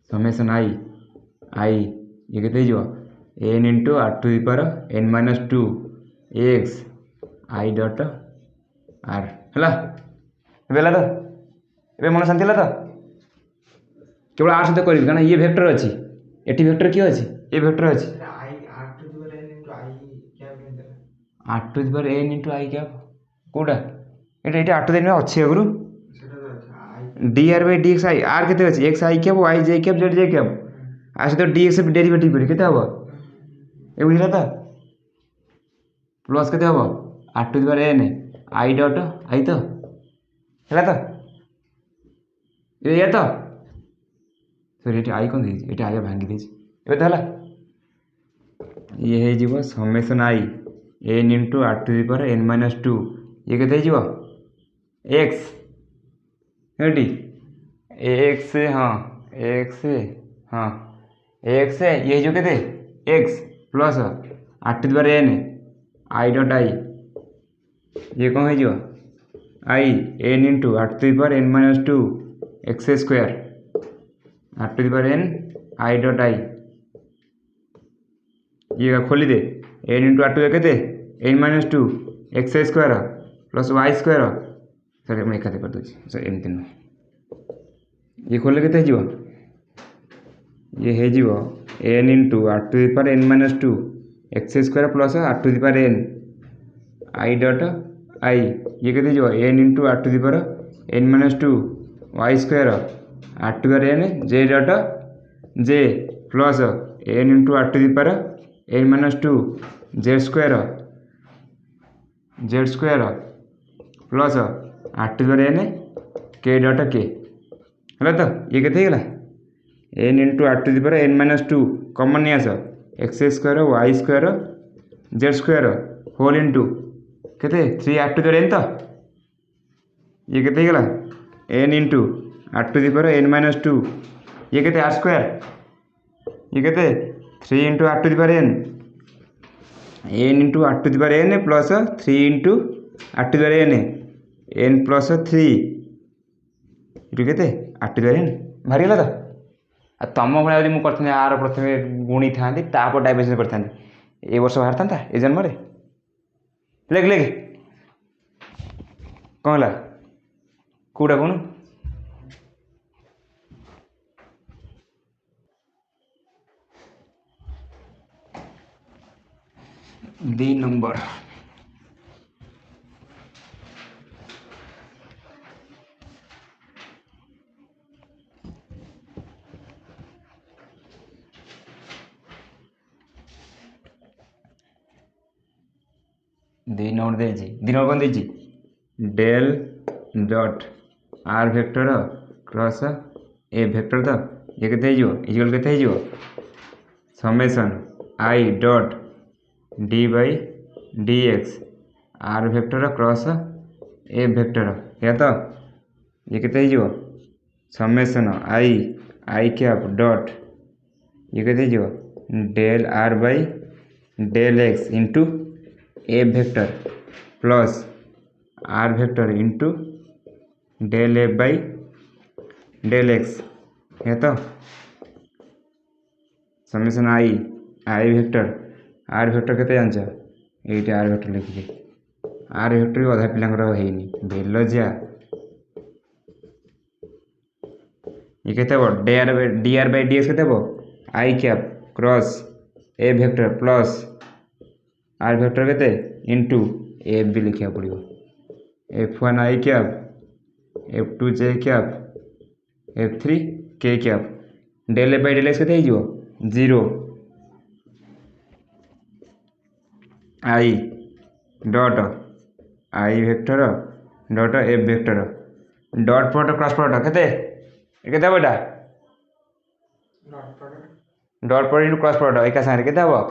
summation i ये केते जो n into r to the power n minus 2 x i dot r हला बेला तो ए मन शांति ला तो केवल आर सहित करी कारण ये वेक्टर अच्छी एटी वेक्टर किए अच्छी ये वेक्टर अच्छी r to the power n into i क्या कोडा एटा एटा आर टू द पावर अच्छी आगु dr by dx i r केते अच्छी x i क्या y j क्या z j क्या आ सहित dx डेरिवेटिव करी केते हबो ए बुझला त प्लस केते हबो r to the power n i dot i तो हला तो ये तो सॉरी ये आई कौन दी ये आई भांगी दी ए तो हला ये हे जीवो summation i n into r to the power n minus 2 ये केते जीवो x हेडी x हां x ये जो केते x plus r to the power n i dot i ये कौन है जो i n into r to the power n minus 2 x square r to the power n i dot i ये खोली दे n इंटू r टू केते n minus 2 x square plus y square sorry मैं एकाते कर दूची sorry एमती न ये खोले केते जीवो ये हे जीवो n into r to the power n minus 2 x square plus r to the power n i dot i ये केते जीवो n into r to the power n minus 2 y square r to the power n j dot j plus n into r to the power n minus 2 z square plus r to the power n k dot k हला तो ये केते गेला n into r to the power n minus 2 common नहीं आस x square y square z square whole into केते 3 r to the power n तो ये केते गेला n into r to the power n minus 2 ये केते r स्क्वायर ये केते 3 into r to the power n into r to the power n plus 3 into r to the power n plus 3 इटू केते r to the power n भारी गेला तो आ तम भाई यदि मुझे आर प्रथम गुणी था तापर डाइवर्सन करता ए वर्ष बाहर था ए जन्म लेख लेख कौन है कौटा कौन दी नंबर दी नंबर कौन दे del dot r vector cross a vector तो ये केते इक्वल केते summation i dot d by D x are vector cross a vector या तो ये केते समेशन आई कैप डॉट ये केते del R by del X into A vector plus are vector into del A by del X है तो summation I vector R vector केते जानछ ये आर वेक्टर लिखिए आर वेक्टर भी अधा पिलांकर होइनी भेलजिया ये केते हो dr बाई dx केते हो i cap cross a vector plus are vector केते इंटू एफ भी लिखा पड़ो f1 i cap f2 j cap f3 k cap del A by del x केते हो 0 i dot i vector dot F vector dot product cross product केते केते बेटा dot product into cross product एका सारे केते हबो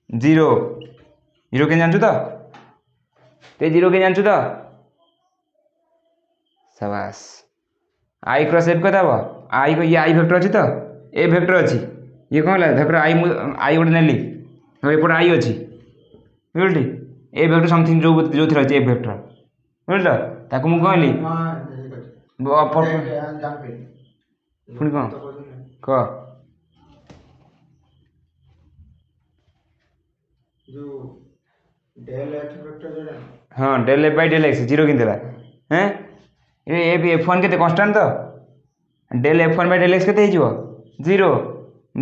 0 के जानछु तो ते 0 के जानछु तो शाबाश आई क्रॉस एफ के हम आई को ये आई भेक्टर अच्छी तो ए भेक्टर अच्छी ये कौन है भेक्टर आई आई गोटे नेली एपटे आई अच्छी बुझल ए भेक्टर समथिंग जो जो अच्छी ए भेक्टर बुझल ताकू मुझे कहली पुणी कौन कह हाँ del F by del x zero कि हैं ये एफ वन के कन्स्टाट तो del f one by del x के zero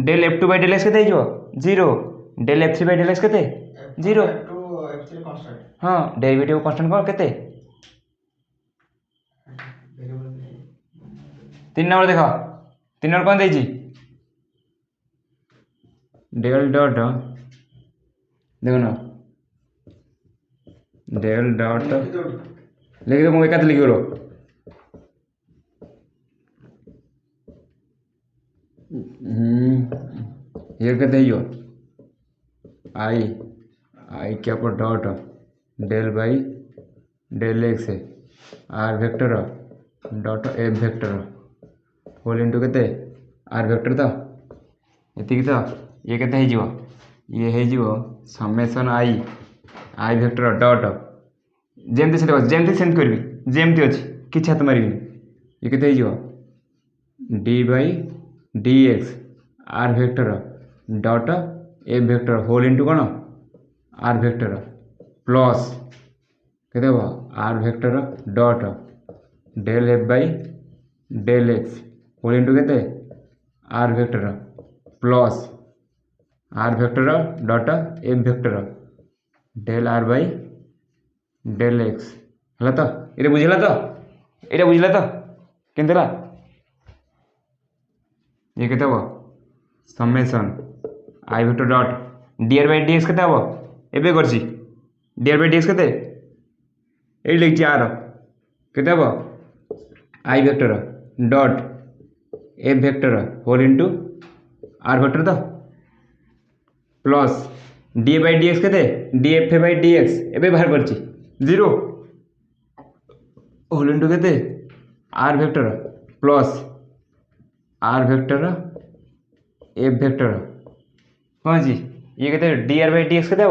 del f two by del x के zero del f three by del x के जीरो हाँ डेरिवेटिव कन्स्टाट कौन के 3 नंबर देख 3 नंबर कौन देजी डेल डॉट देखो ना डेल डॉट लिख दो मुझे लिख रो ये कहते हो आई आई क्या पर dot del by del X are vector dot F vector whole into के आर वेक्टर तो ये तो ये के ये हो summation I I vector dot जमती सेंड करी जमती अच्छी किसी हाथ मारे ये के D by D x are vector dot A vector whole into कौन आर वेक्टर प्लस के are vector dot del F by del X whole into के are vector plus are vector dot F vector del R by del X है तो ये बुझेगा तो ये बुझला तो केनला ये के summation i vector dot d r by D x के एबे कर d r by D x के ये लिखी आर के i vector dot F vector whole into r vector तो plus d by D x के d f by D x एबे बाहर कर जीरो होल इंटू के are vector plus are vector f vector कौन जी ये कहते d r by D x के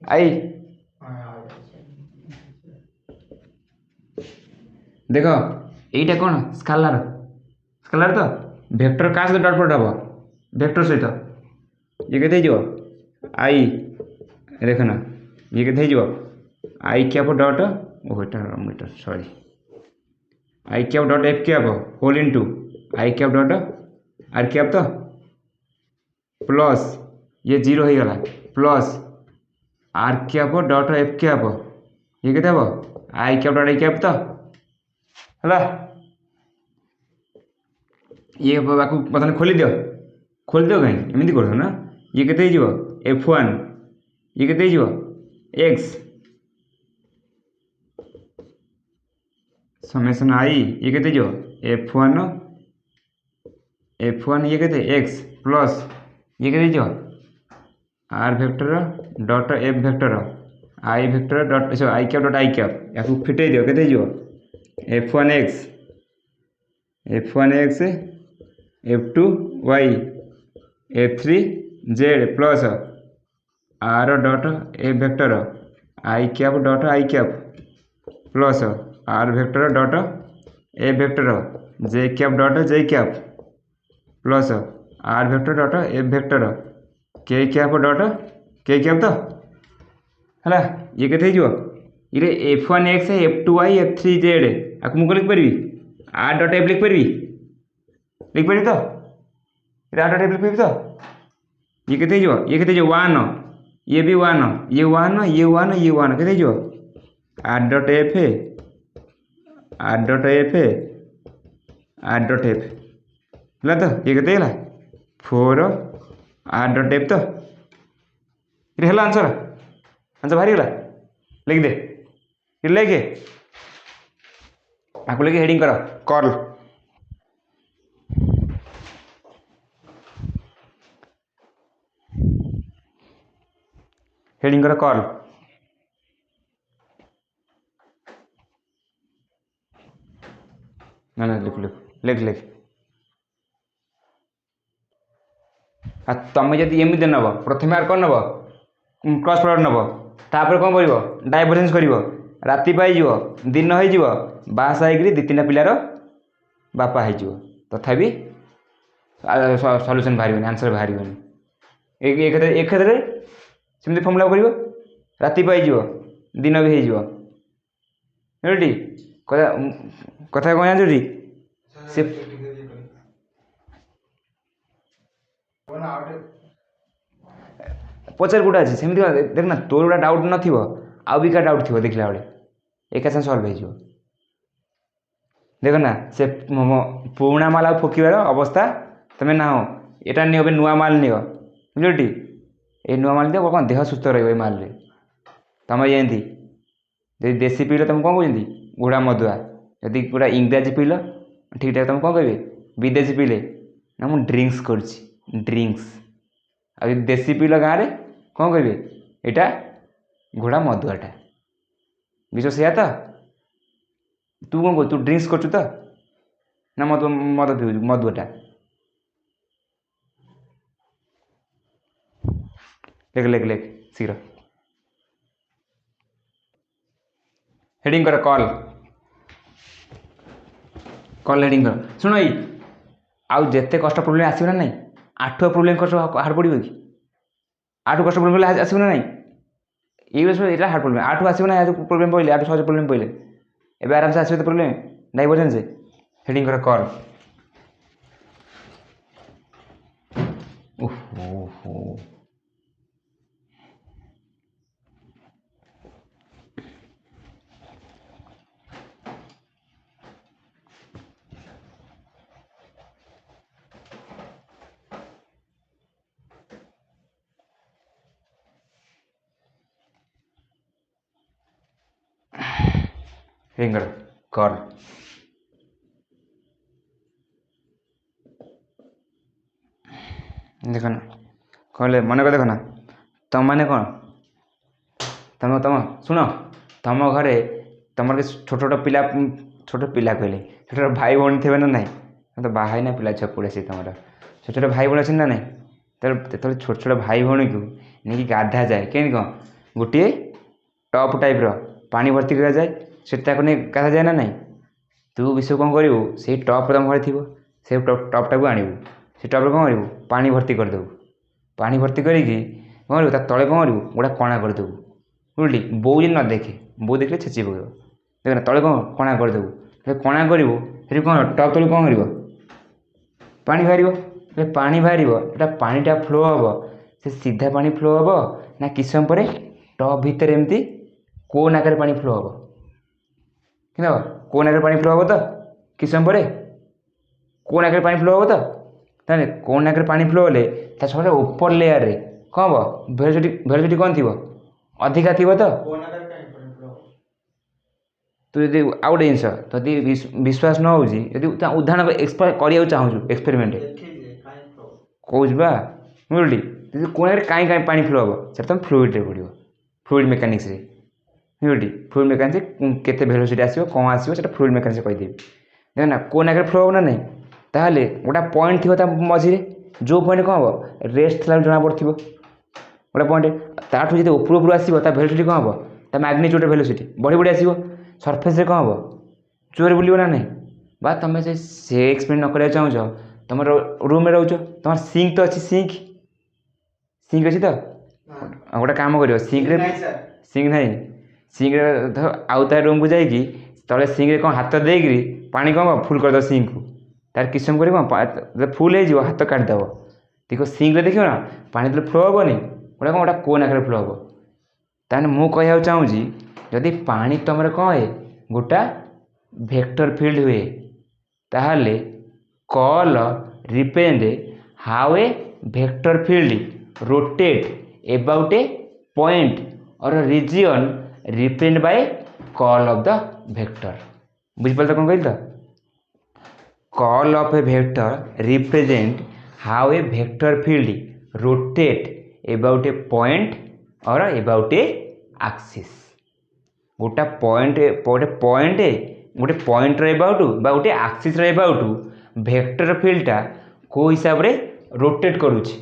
आई देख यहीटा कौन स्केलर स्केलर तो वेक्टर क्या सहित डॉट प्रोडक्ट हम वेक्टर सहित ये कहते आई देखना ये कहते i cap dot meter sorry i cap dot f cap whole into i cap dot r cap तो प्लस ये जीरो हो गला plus r cap dot f cap ये कहते i cap dot I cap तो है ये बर्तमान खोली दियो कहीं एमती कर ना ये कहते एफ वन ये कहते एक्स समेसन आई ये कहते एफ वन ये कहते एक्स प्लस ये कहते R vector dot F vector I vector dot I cap dot I cap या फिटे दियो कहते F one X F two Y F three Z plus R dot F vector I cap dot I cap plus are vector dot A vector J cap dot J cap plus are vector dot F vector K cap dot K cap तो है ये कहते ये F one X F two Y F three Z आपको मुझे लिखिपारि R dot F लिखिपारि तो आर डॉट एफ लिखिपारि तो ये कहते वन ये भी वन ये वन ये वन ये वन कहते are dot F R dot F R dot F है तो ये कहते है 4 आर डॉट एफ तो ये आंसर आंसर बाहरी गला लिख दे ये लेके आपको लेके हेडिंग करो कर्ल हेडिंग करो कर्ल ना ना लिख लिख लिख आ तुम जब एमती नब प्रथम आर कौन नब क्रस प्रोडक्ट नब तापर कौन कर डाइवर्जेंस कर राति पाई दिन हो बासा हो दी तीन पिलार बापा हो तथापि सल्यूशन बाहर आंसर बाहर एक क्षेत्र सेमती फर्मुला कर राति पाई दिन भी हो रेडी कथा कौन जानती से पचार गोटे अच्छे सेमती देखना तोर गोटा डाउट नथिबो आउ भी क्या डाउट थी देखला बेले एका साथ सल्व हो देखना से पुराणा माल आ फुकबार अवस्था तुम्हें ना हो यहाँ नियो नुआ माल नियो बुझल ये नुआ माल दियो कौन देह सुस्थ रही माल तुम जमी जब देसी पील तुम कौन कहते गुड़ा मदुआ जदि गोटा इंग्राजी पील ठीक ठाक तुम कौन कहे विदेशी पीले ना मुझे ड्रिंक्स कर देसी पील गाँव में कौन कहे यहाँ घोड़ा मदुआटा विश्व से तो तू कौन कह तू ड्रिंक्स कर तो ना मद मद पी मदुआटा लिख लिख लिख शीघ्र हेडिंग कर कॉल कॉल हेडिंग कर शुण ये आउ जिते कष्ट प्रोब्लेम आसो ना नहीं आठुआ प्रोब्लेम कष्ट हार्ड पड़ो कि आठु कष्ट प्रोब्लेम आसो ना नहीं ये हार्ड प्रोब्लेम आठु आसो ना प्रोब्लेम पड़े आठु सहज प्रोब्लेम पड़े एवं आराम से आसो प्रोब्लेम डाइवर्जेंस हेडिंग कर कॉल ओहो फिंगर कॉल देख ना कहले मन कर देख ना तुम मैंने कौन तुम तुम शुण तुम घरे तुम छोट छोट पिला कहले छोट छोट भाई भौणी थे ना ना तो बाहर ना पिला छुआ पड़े से तुम छोट छोट भाई भौणी अच्छे ना ना तो छोट छोट भाई भौणी को नहीं गाधा जाए कहीं कौन गोटे टप टाइप पानी भर्ती करा जाए से नहीं गाधा जाए ना नहीं तू विषय कौन करू से टप तुम घर थी से टपटा को आणबू से टप्रे कौन करू पानी भर्ती करदेबू पानी भर्ती करके कौन करू तले कौन करू गोटा कणा करदेबू बुझली बो न देखे बो देखले छेची पकड़ देखना तले कौन कणा करदेबू कणा करू फिर कौन टप तले कौन कर पानी बाहर पानी बाहर एटा पानीटा फ्लो हम से सीधा पानी फ्लो हम ना कि समय पर टप भितर एमती कोन आकार पानी फ्लो हम कि कोन आकार पानी फ्लो हम तो कि समय पर कोन आकार पानी फ्लो हम तो ताने कोन आकार पानी फ्लो हेले सब ऊपर लेयर रे कौन हम भेलोसिटी कौन थी अधिका थी तो तू यदि आउ गोटे जिनस जदि विश्वास न हो उदाहरण कर चाहूँ एक्सपेरिमेंट कौच बा बुझली कौन कहीं कहीं पानी फ्लो हम से तुम फ्लुइड रे पड़ो फ्लुइड मेकानिक्स रे बुझली फ्लुइड मेकानिक्स केते भेलोसिटी आसो कौन आसो फ्लुइड मेकानिक्स कहीदेवी देख ना कौन आगे फ्लो हम ना नहीं ताहले गोटा पॉइंट थी मझे जो पॉइंट कौन हम रेस्ट थी जना पड़ो गोटे पॉइंट ताठू जो ऊपर ऊपर आसो भेलोसिटी कौन हम ता मैग्नीट्यूड भेलोसिटी बढ़ी बढ़ी आसो सरफेस रे कौन हम जोर बुलियो ना नहीं बा तुम से एक्सपेरिमेंट न कराया चाहूँ तुम रूम में रोच तुम सिंक तो अच्छी सिंक अच्छी तो गोटे कम कर सिंक ना सिंक आउ ता रूम को जाकि तले सिंक कौन हाथ देकर पानी कौन फुल करद सिंक को तार किस समय कौन फुल हो हाथ काटिदेव देखो सिंक रे देखो ना पानी तो फ्लो हेनी गोटा कौन गोटा कोन आकार फ्लो हम ताने मु कह चाहूँ जदि पानी तुम कौन है गोटा वेक्टर फील्ड हुए ताहले curl represent how a vector field rotate about a point और region represent by curl of the vector बुझिपाल तो कौन कहल तो curl of a vector represent how a vector field rotate about a point or about a axis गोटे point गोटे point about बा गोटे एक्सिस एबाउट ଭେକ୍ଟର ଫିଲ୍ଡଟା କେଉଁ ହିସାବରେ ରୋଟେଟ୍ କରୁଛି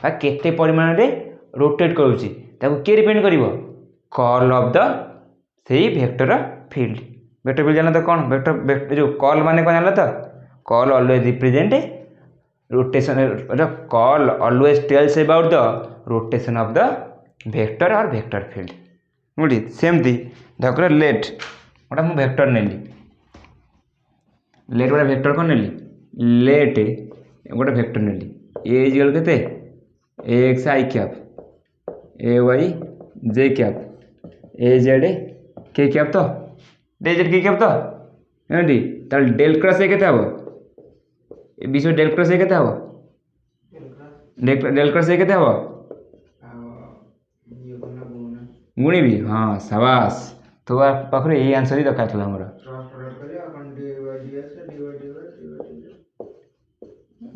ବା କେତେ ପରିମାଣରେ ରୋଟେଟ୍ କରୁଛି ତାକୁ କିଏ ଡିପେଣ୍ଡ କରିବ? କର୍ଲ ଅଫ୍ ଦ ସେଇ ଭେକ୍ଟର ଫିଲ୍ଡ। ଭେକ୍ଟର ଫିଲ୍ଡ ଜାଣିଲ ତ କ'ଣ? ଭେକ୍ଟର ଯେଉଁ କର୍ଲ ମାନେ କ'ଣ ଜାଣିଲ ତ? Curl always represent rotation, curl always tells about the rotation of the vector or vector field. ବୁଝି ସେମିତି ଧର ଲେଟ୍ ଗୋଟେ ମୁଁ ଭେକ୍ଟର ନେଲି, ଲେଟ୍ ଗୋଟେ ଭେକ୍ଟର କ'ଣ ନେଲି? ଲେଟ୍ ଗୋଟେ ଭେକ୍ଟର ନେଲି, ଏ ଇଜିକାଲ୍ କେତେ? A x i cap, a y j cap, a z k cap, ତ ଡେ ଜେଡ୍ କେ କ୍ୟାପ୍, ତ ଏମିତି ତାହେଲେ ଡେଲ୍ କ୍ରସ୍ ଏ କେତେ ହେବ? ଏ ବିଷୟ ଡେଲ୍ କ୍ରସ୍ ଏ କେତେ ହେବ? ଡେଲ୍ କ୍ରସ୍ ଏ କେତେ ହେବ? ଗୁଣିବି? ହଁ ସାବାସ୍, ତୋ ପାଖରେ ଏଇ ଆନ୍ସର ହିଁ ଦରକାର ଥିଲା ଆମର।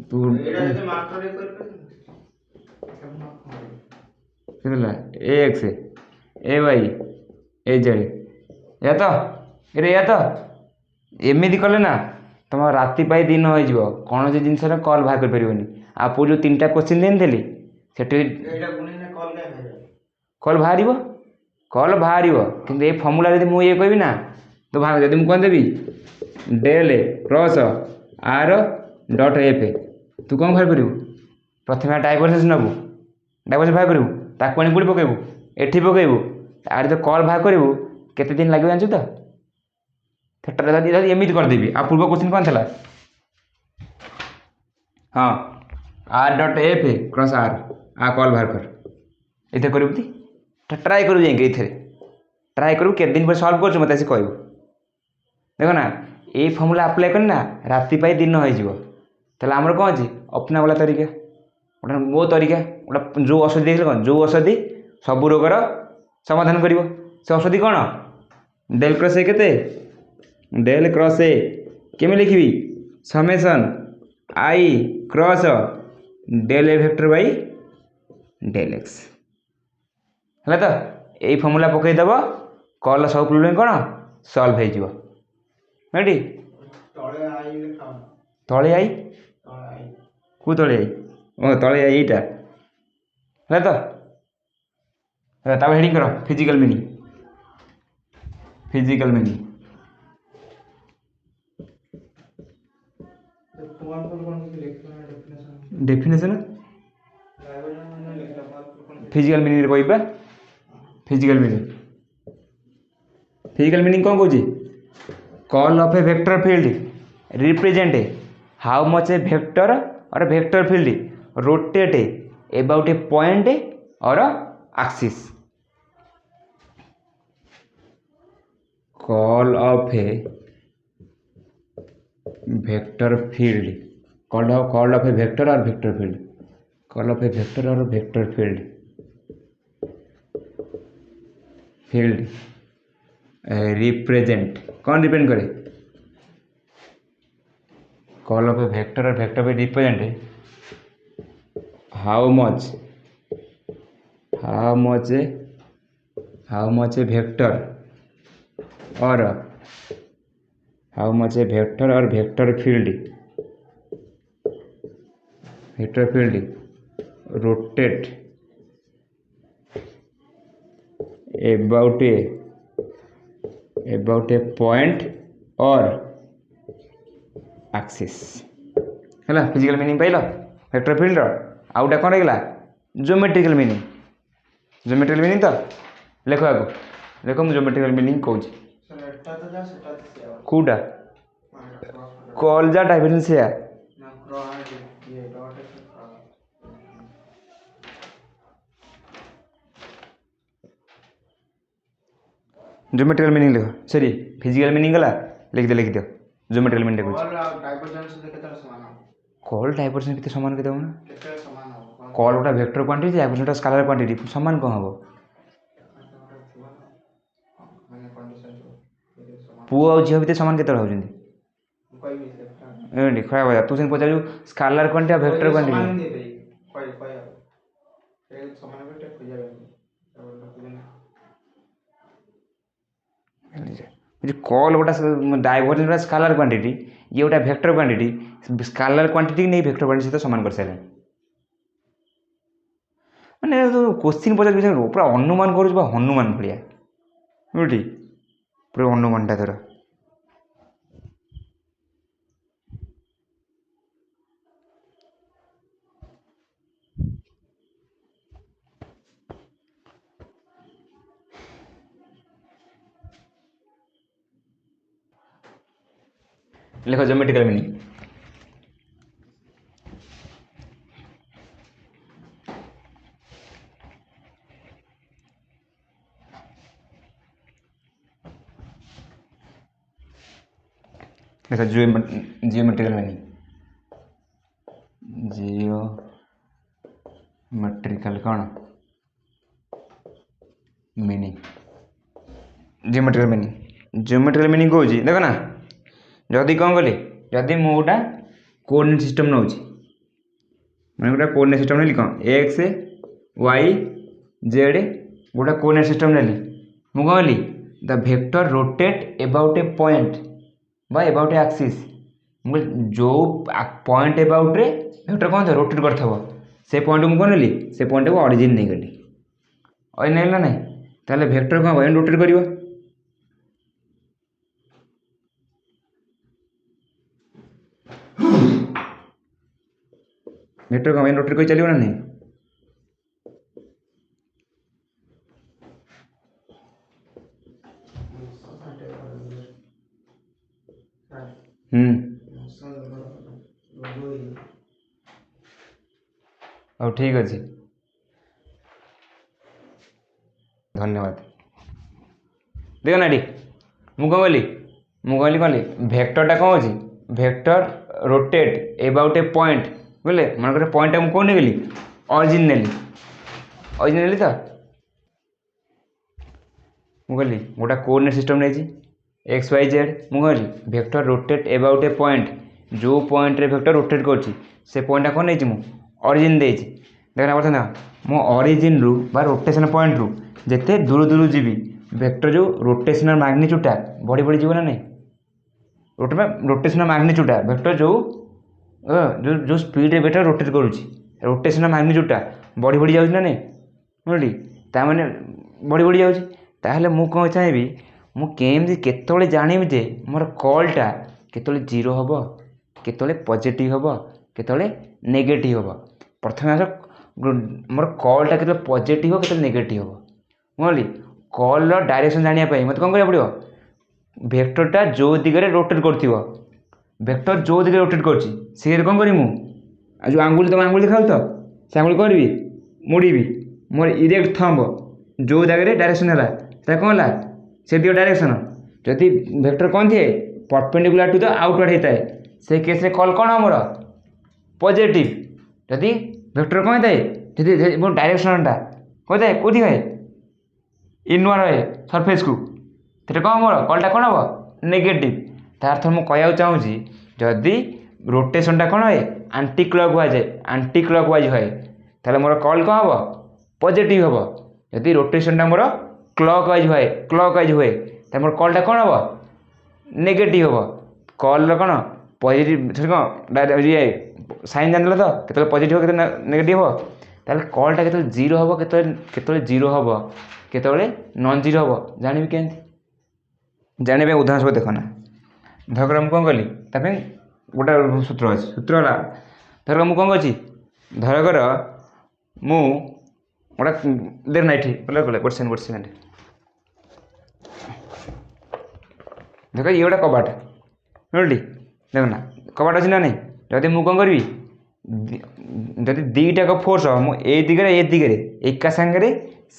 ତୁ କେତେଲା a x a y a z, ଏଇଆ ତ? ଏରେ ଏଇଆ ତ? ଏମିତି କଲେ ନା ତୁମ ରାତି ପାଇ ଦିନ ହୋଇଯିବ, କୌଣସି ଜିନିଷର କଲ୍ ବାହାର କରିପାରିବନି। ଆଉ ପୁଅ ଯେଉଁ 3ଟା କୋଶ୍ଚିନ୍ ଦେଇନଥିଲି ସେଠି କଲ୍ ବାହାରିବ, କଲ୍ ବାହାରିବ, କିନ୍ତୁ ଏଇ ଫର୍ମୁଲା ଯଦି ମୁଁ ଇଏ କହିବି ନା ତ ବାହାର, ଯଦି ମୁଁ କ'ଣ ଦେବି del cross R dot F, ତୁ କ'ଣ ବାହାର କରିବୁ? ପ୍ରଥମେ ଡାଇଭରଜେନ୍ସ ନେବୁ, ଡାଇଭରଜେନ୍ସ ବାହାର କରିବୁ, ତାକୁ ଆଣି କେଉଁଠି ପକାଇବୁ? ଏଠି ପକାଇବୁ। ଆର ଯଦି କଲ୍ ବାହାର କରିବୁ କେତେ ଦିନ ଲାଗିବ ଜାଣିଛୁ ତ? ସେଟା ଯଦି ଏମିତି କରିଦେବି, ଆଉ ପୂର୍ବ କୋଶ୍ଚିନ୍ କ'ଣ ଥିଲା? ହଁ ଆର୍ ଡଟ୍ ଏଫ୍ କ୍ରସ୍ ଆର୍, କଲ୍ ବାହାର କର, ଏଥିରେ କରିବୁ ତି ଟ୍ରାଏ କରିବୁ, ଯାଇକି ଏଇଥିରେ ଟ୍ରାଏ କରିବୁ, କେତେ ଦିନ ପରେ ସଲ୍ଭ କରୁଛୁ ମୋତେ ଆସି କହିବୁ। ଦେଖ ନା ଏଇ ଫର୍ମୁଲା ଆପ୍ଲାଏ କଲେ ନା ରାତି ପାଇ ଦିନ ହୋଇଯିବ। ତାହେଲେ ଆମର କ'ଣ ଅଛି? ଅପନା ବାଲା ତରିକା, ଗୋଟେ ମୋ ତରିକା, ଗୋଟେ ଯେଉଁ ଔଷଧି ଦେଇଥିଲେ କ'ଣ, ଯେଉଁ ଔଷଧି ସବୁ ରୋଗର ସମାଧାନ କରିବ। ସେ ଔଷଧି କ'ଣ? ଡେଲ୍ କ୍ରସ୍ ଏ କେତେ? ଡେଲ୍ କ୍ରସ୍ ଏ କେମିତି ଲେଖିବି? Summation i cross del a vector by del x. ହେଲା ତ? ଏଇ ଫର୍ମୁଲା ପକାଇଦେବ, କଲ୍ ସବୁ ପ୍ରୋବ୍ଲେମ୍ କ'ଣ ସଲ୍ଭ ହେଇଯିବ। ରେଡ଼ି? ତଳେ ଆଇ, କେଉଁ ତଳେ ଆଇ? ଓ ତଳେ ଆଇ ଏଇଟା। ହେଲା ତ? ତାପରେ ହେଡ଼ିଂ କର physical meaning, physical meaning. Definition physical ମିନିଂରେ କହିବା। ଫିଜିକାଲ୍ ମିନିଂ, ଫିଜିକାଲ୍ ମିନିଂ କ'ଣ କହୁଛି? Curl of a vector field represent how much a vector or a vector field rotate about a point or a axis. Call of a vector field, call of a vector or vector field, call of a vector or vector field represent, कौन depend करे? Curl of a vector और vector पे depend how much a vector और vector field rotate about a point or axis। है physical meaning पाइल vector field आउटा कौन रहा? Geometrical meaning. ज्योमेट्रिकल मीनिंग तो लेख आगो, देख मुझे ज्योमेट्रिकल मीनिंग कौन कौटा कल जा डाइवर्जेंस या ज्योमेट्रिकल मीनिंग लिख, सॉरी फिजिकल मीनिंग गला लिख दियो ज्योमेट्रिकल मीनिंग कल डाइवर्जेंस के समान के ना कल गोटा वेक्टर क्वांटिटी डाइवर्जेंस गोटा स्केलर क्वांटिटी समान कौन हम? पुओ और झील भितर समान केते होउछन्ती एंडी खराब हो तू से पचारू स्केलर क्वांटिटी और वेक्टर क्वांटिटी कल गोटा डाइवर्जेंस गोटा स्केलर क्वांटिटी ये गोटे भेक्टर क्वांटिटी स्केलर क्वांटिटी नहीं भेक्टर क्वांटिटी सहित सामान कर सारे मैंने तो क्वेश्चन पचार पूरा अनुमान कर हनुमान भाया बुझी पूरा अनुमानटा तोर लिखो ज्योमेट्रिकल मीनिंग देखो जियोमेट्रिकल मीनिंग जियोमेट्रिकल कौन मीनिंग जियोमेट्रिकल मीनिंग कौन देख ना जदि कौन कली जदि मु गोटा कोऑर्डिनेट सिस्टम नौ मैं गोटा कोऑर्डिनेट सिस्टम नेली कौन एक्स वाई जेड गोटा कोऑर्डिनेट सिस्टम नेली मु कौन कली the vector rotate about a point बा अबाउट ए एक्सिस जो पॉइंट अबाउट रे वेक्टर कौन था रोटेट करथबो से पॉइंट को कौन नेली से पॉइंट को ओरिजिन नहीं गली और नहीं ना ताले वेक्टर कौन भाई रोटेट करिवो वेक्टर कौन भाई रोटेट कर चलियो ना नहीं और ठीक अच्छे धन्यवाद देख ना मुझे कौन कहली भेक्टरटा कौन अच्छी vector rotate about a point बुझे मन कर पॉइंट मुझे कौन नहीं ऑरिजिन नेली तो मुझे गोटा कोऑर्डिनेट सिस्टम नहीं एक्स वाई जेड मुझे vector rotate about a point जो पॉइंट रे भेक्टर रोटेट कर से पॉइंटा कौन नहीं ऑरिजिन देछि देखना पड़ता ना मो ऑरिजिन रु बा रोटेशन पॉइंट रु जिते दूर दूर जीवी वेक्टर जो रोटेशनल मैग्नीट्यूडटा बढ़ी बढ़ी जीव ना नहीं रोटेशनल मैग्नीट्यूडटा वेक्टर जो जो जो स्पीड रे वेक्टर रोटेट करुच्ची रोटेशनल मैग्नीट्यूडटा बढ़ी बढ़ी जाउछि ना नहीं बुझली ता माने बढ़ी बढ़ी जाउछि ताहले मु कौन चाहिए मु केमती केतोले जानिबि जे मोर कॉलटा केतोले जीरो हबो केतोले पॉजिटिव हबो केतोले नेगेटिव हबो प्रथम आस मोर कॉलटा केतोले पॉजिटिव हो केतोले नेगेटिव हबो बुझली कॉल डायरेक्शन जानिया पई मते कोन करिया पड़ियो वेक्टरटा जो दिगरे रोटेट करथिबो वेक्टर जो दिगरे रोटेट करछि से कोन करी मु आ जो आंगुली तुम आंगुली देखाउ तो से आंगुली करबी मुड़ीबी मोर इरेक्ट थंब जो जगह डायरेक्शन है से कौन है से दियो डायरेक्शन जदि वेक्टर कौन थे परपेंडिकुलर टू द आउटवर्ड होता है से केस रे कॉल कौन हमर पॉजिटिव जदि वेक्टर कौन थाए जदि मोर डायरेक्शनटा कौन थाए कोथि है इनवर्ड है सरफेस को तेरे कौन हमर कॉलटा कौन हम नेगेटिव तार अर्थ मुझे कहना चाहूँगी जदि रोटेशनटा कौन है आंटी क्लॉकवाइज है ताले मोर कॉल कौन हम पॉजिटिव हम जदि रोटेशनटा मोर क्लॉकवाइज हुए तो मोर कॉलटा कौन हम नेगेटिव हम कॉल कौन पॉजिटिव कौन ये साइन जान तो केतले पॉजिटिव हो नेगेटिव हो ताले कॉलटा केतले जीरो हम केतले जीरो हम केतले नॉन जीरो हम जानिबि केमती जानिबे उदाहरण सब देखना धर मुझे कौन कली तापे गोटे सूत्र अच्छे सूत्र है धर मुझे कौन कर धरकर मु गोटे देख ना ये गोटे सेकेंड देख ये गोटे कबाट बुझली देख ना कबाट अच्छी ना नहीं जदि मुझे कौन करी जदि दीटा फोर्स मुझे दिगरे एका सांगे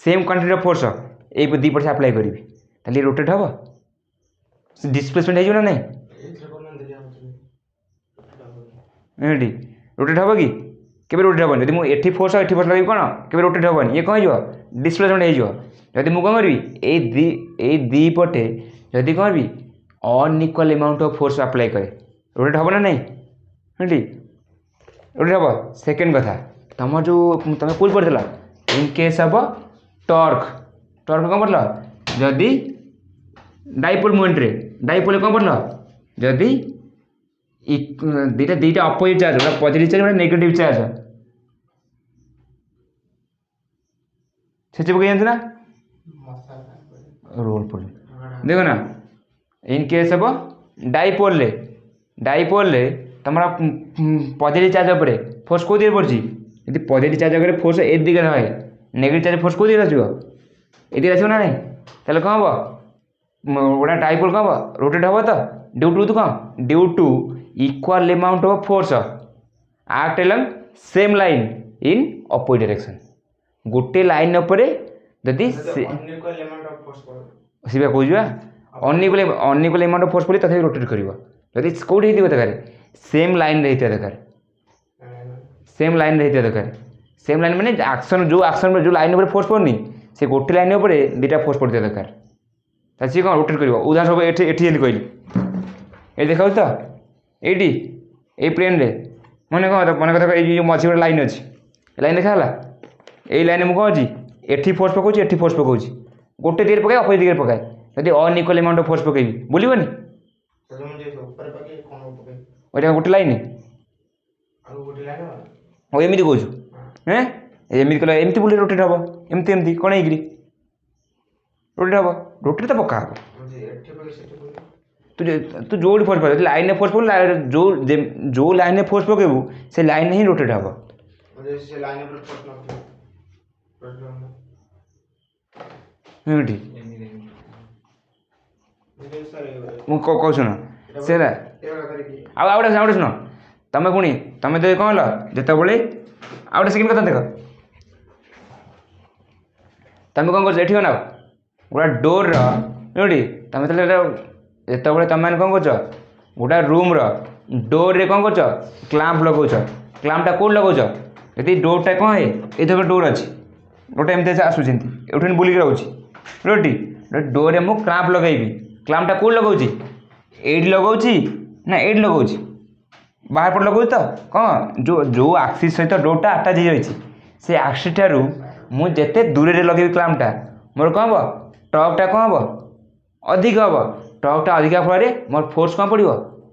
सेम क्वांटिटी फोर्स ये दी पट से आप्लाय करी ताली रोटेट हम डिस्प्लेसमेंट हो ना नहीं रोटेट हम कि केबे रोटेट हेनी जब मुझे फोर्स एटी फोर्स लगे कौन केबे रोटेट हेनी ये कौन हो डिस्प्लेसमेंट हो जदि मुझे कौन करी दी पटे जदि कौन भी अनइक्वाल अमाउंट ऑफ फोर्स अप्लाई करे रोटेट हम ना नहीं बुझली रोटेट हम सेकेंड कथा तुम जो तुम कौन पढ़ला इन केस ऑफ टॉर्क कौन पढ़ल जदि डाइपोल मोमेंट रे डाइपोल कौन पढ़ल जदि ଦୁଇଟା ଦୁଇଟା ଅପୋଜିଟ୍ ଚାର୍ଜ, ଗୋଟେ ପଜିଟିଭ୍ ଚାର୍ଜ ଗୋଟେ ନେଗେଟିଭ୍ ଚାର୍ଜ। ଛେଚି ପକେଇ ଜାଣିଛୁ ନା ରୋଲ୍ ପଡେ ଦେଖ ନା। ଇନ୍ କେସ୍ ହେବ ଡାଇପୋଲ୍ରେ ତୁମର ପଜିଟିଭ୍ ଚାର୍ଜ ଉପରେ ଫୋର୍ସ କେଉଁ ଦିଗରେ ପଡ଼ୁଛି? ଯଦି ପଜିଟିଭ୍ ଚାର୍ଜ ଉପରେ ଫୋର୍ସ ଏ ଦିଗରେ ହୁଏ, ନେଗେଟିଭ୍ ଚାର୍ଜ ଫୋର୍ସ କେଉଁ ଦିଗରେ ଆସିବ? ଏ ଦିଗରେ ଆସିବ ନା ନାହିଁ? ତାହେଲେ କ'ଣ ହେବ? ଗୋଟେ ଡାଇପୋଲ୍ କ'ଣ ହେବ? ରୋଟେଟ୍ ହେବ ତ due to equal amount of force act along same line in opposite direction. ଗୋଟେ ଲାଇନ୍ ଉପରେ ଯଦି ସିଏ କହୁଛି ବା ଅନଇକ୍ୱାଲ୍ ଆମାଉଣ୍ଟ ଅଫ୍ ଫୋର୍ସ ପଡ଼ି ତଥାପି ରୋଟେଟ୍ କରିବ। ଯଦି କେଉଁଠି ହେଇଥିବ ଦରକାର? ସେମ୍ ଲାଇନ୍ରେ ହେଇଥିବା ଦରକାର। ସେମ୍ ଲାଇନ୍ ମାନେ ଆକ୍ସନ୍ ଯେଉଁ ଲାଇନ୍ ଉପରେ ଫୋର୍ସ ପଡ଼ୁନି, ସେ ଗୋଟେ ଲାଇନ୍ ଉପରେ ଦୁଇଟା ଫୋର୍ସ ପଡ଼ିଥିବା ଦରକାର। ତାହେଲେ ସିଏ କ'ଣ ରୋଟେଟ୍ କରିବ? ଉଦାହରଣ ସବୁ ଏଠି ଯେମିତି କହିଲି, ଏଠି ଦେଖାଉଛି ତ ଏଇଠି ଏଇ ପ୍ଲେନ୍ରେ ମନେ କଥା ଏଇ ଯେଉଁ ମଝି ଗୋଟେ ଲାଇନ୍ ଅଛି, ଲାଇନ୍ ଦେଖାଗଲା। ଏଇ ଲାଇନ୍ରେ ମୁଁ କ'ଣ ଅଛି? ଏଠି ଫୋର୍ସ ପକାଉଛି, ଏଠି ଫୋର୍ସ ପକାଉଛି। ଗୋଟେ ଦିଗରେ ପକାଏ, ଅପୋଜିଟ୍ ଦିଗରେ ପକାଏ। ଯଦି ଅନଇକ୍ୱାଲ୍ ଆମାଉଣ୍ଟ ଅଫ୍ ଫୋର୍ସ ପକାଇବି ବୁଲିବନି? ଏଇଟା ଗୋଟେ ଲାଇନ୍ ହଉ ଏମିତି କହୁଛୁ ଏମିତି କଲେ ଏମିତି ବୁଲି ରୋଟେଟ୍ ହେବ। ଏମିତି କ'ଣ ହେଇକିରି ରୋଟେଟ୍ ହେବ? ରୋଟେଟ୍ ତ ପକ୍କା ହେବ। ତୁ ଯେଉଁଠି ଫୋର୍ସ ପକାଇବୁ, ଲାଇନ୍ରେ ଫୋର୍ସ ପକାଇବୁ, ଯେଉଁ ଲାଇନ୍ରେ ଫୋର୍ସ ପକାଇବୁ ସେ ଲାଇନ୍ରେ ହିଁ ରୋଟେଟ୍ ହେବ। ଏମିତି ମୁଁ କହୁଛି ଶୁଣ, ସେଟା ଆଉ ଗୋଟେ ଶୁଣ, ତମେ ତ କ'ଣ ହେଲା ଯେତେବେଳେ ଆଉ ଗୋଟେ ସେକେଣ୍ଡ କଥା ଦେଖ, ତମେ କ'ଣ କରୁଛ ଏଠି ବନାଅ ଗୋଟେ ଡୋର୍ର ଏଠି ତମେ ତାହେଲେ ଯେତେବେଳେ ତମେମାନେ କ'ଣ କରୁଛ, ଗୋଟେ ରୁମ୍ର ଡୋର୍ରେ କ'ଣ କରୁଛ? କ୍ଲାମ୍ପ ଲଗାଉଛ। କ୍ଲାମ୍ପଟା କେଉଁଠି ଲଗାଉଛ? ଯଦି ଡୋର୍ଟା କ'ଣ ହୁଏ, ଏଇଠି ଗୋଟେ ଡୋର୍ ଅଛି, ଗୋଟେ ଏମିତି ଆସୁଛି, ଏମିତି ଏଇଠି ବୁଲିକି ରହୁଛି ଡୋର୍ଟି। ଡୋର୍ରେ ମୁଁ କ୍ଲାମ୍ପ ଲଗାଇବି। କ୍ଲାମ୍ପଟା କେଉଁଠି ଲଗାଉଛି? ଏଇଠି ଲଗାଉଛି ନା ଏଇଠି ଲଗାଉଛି? ବାହାର ପଟେ ଲଗାଉଛି ତ? କ'ଣ ଯେଉଁ ଆକ୍ସିସ୍ ସହିତ ଡୋର୍ଟା ଆଟାଚ୍ ହେଇଯାଇଛି, ସେ ଆକ୍ସିସ୍ ଠାରୁ ମୁଁ ଯେତେ ଦୂରରେ ଲଗାଇବି କ୍ଲାମ୍ପଟା, ମୋର କ'ଣ ହେବ? ଟର୍କଟା କ'ଣ ହେବ? ଅଧିକ ହେବ। ଟର୍କଟା ଅଧିକା ଫଳରେ ମୋର ଫୋର୍ସ କ'ଣ ପଡ଼ିବ?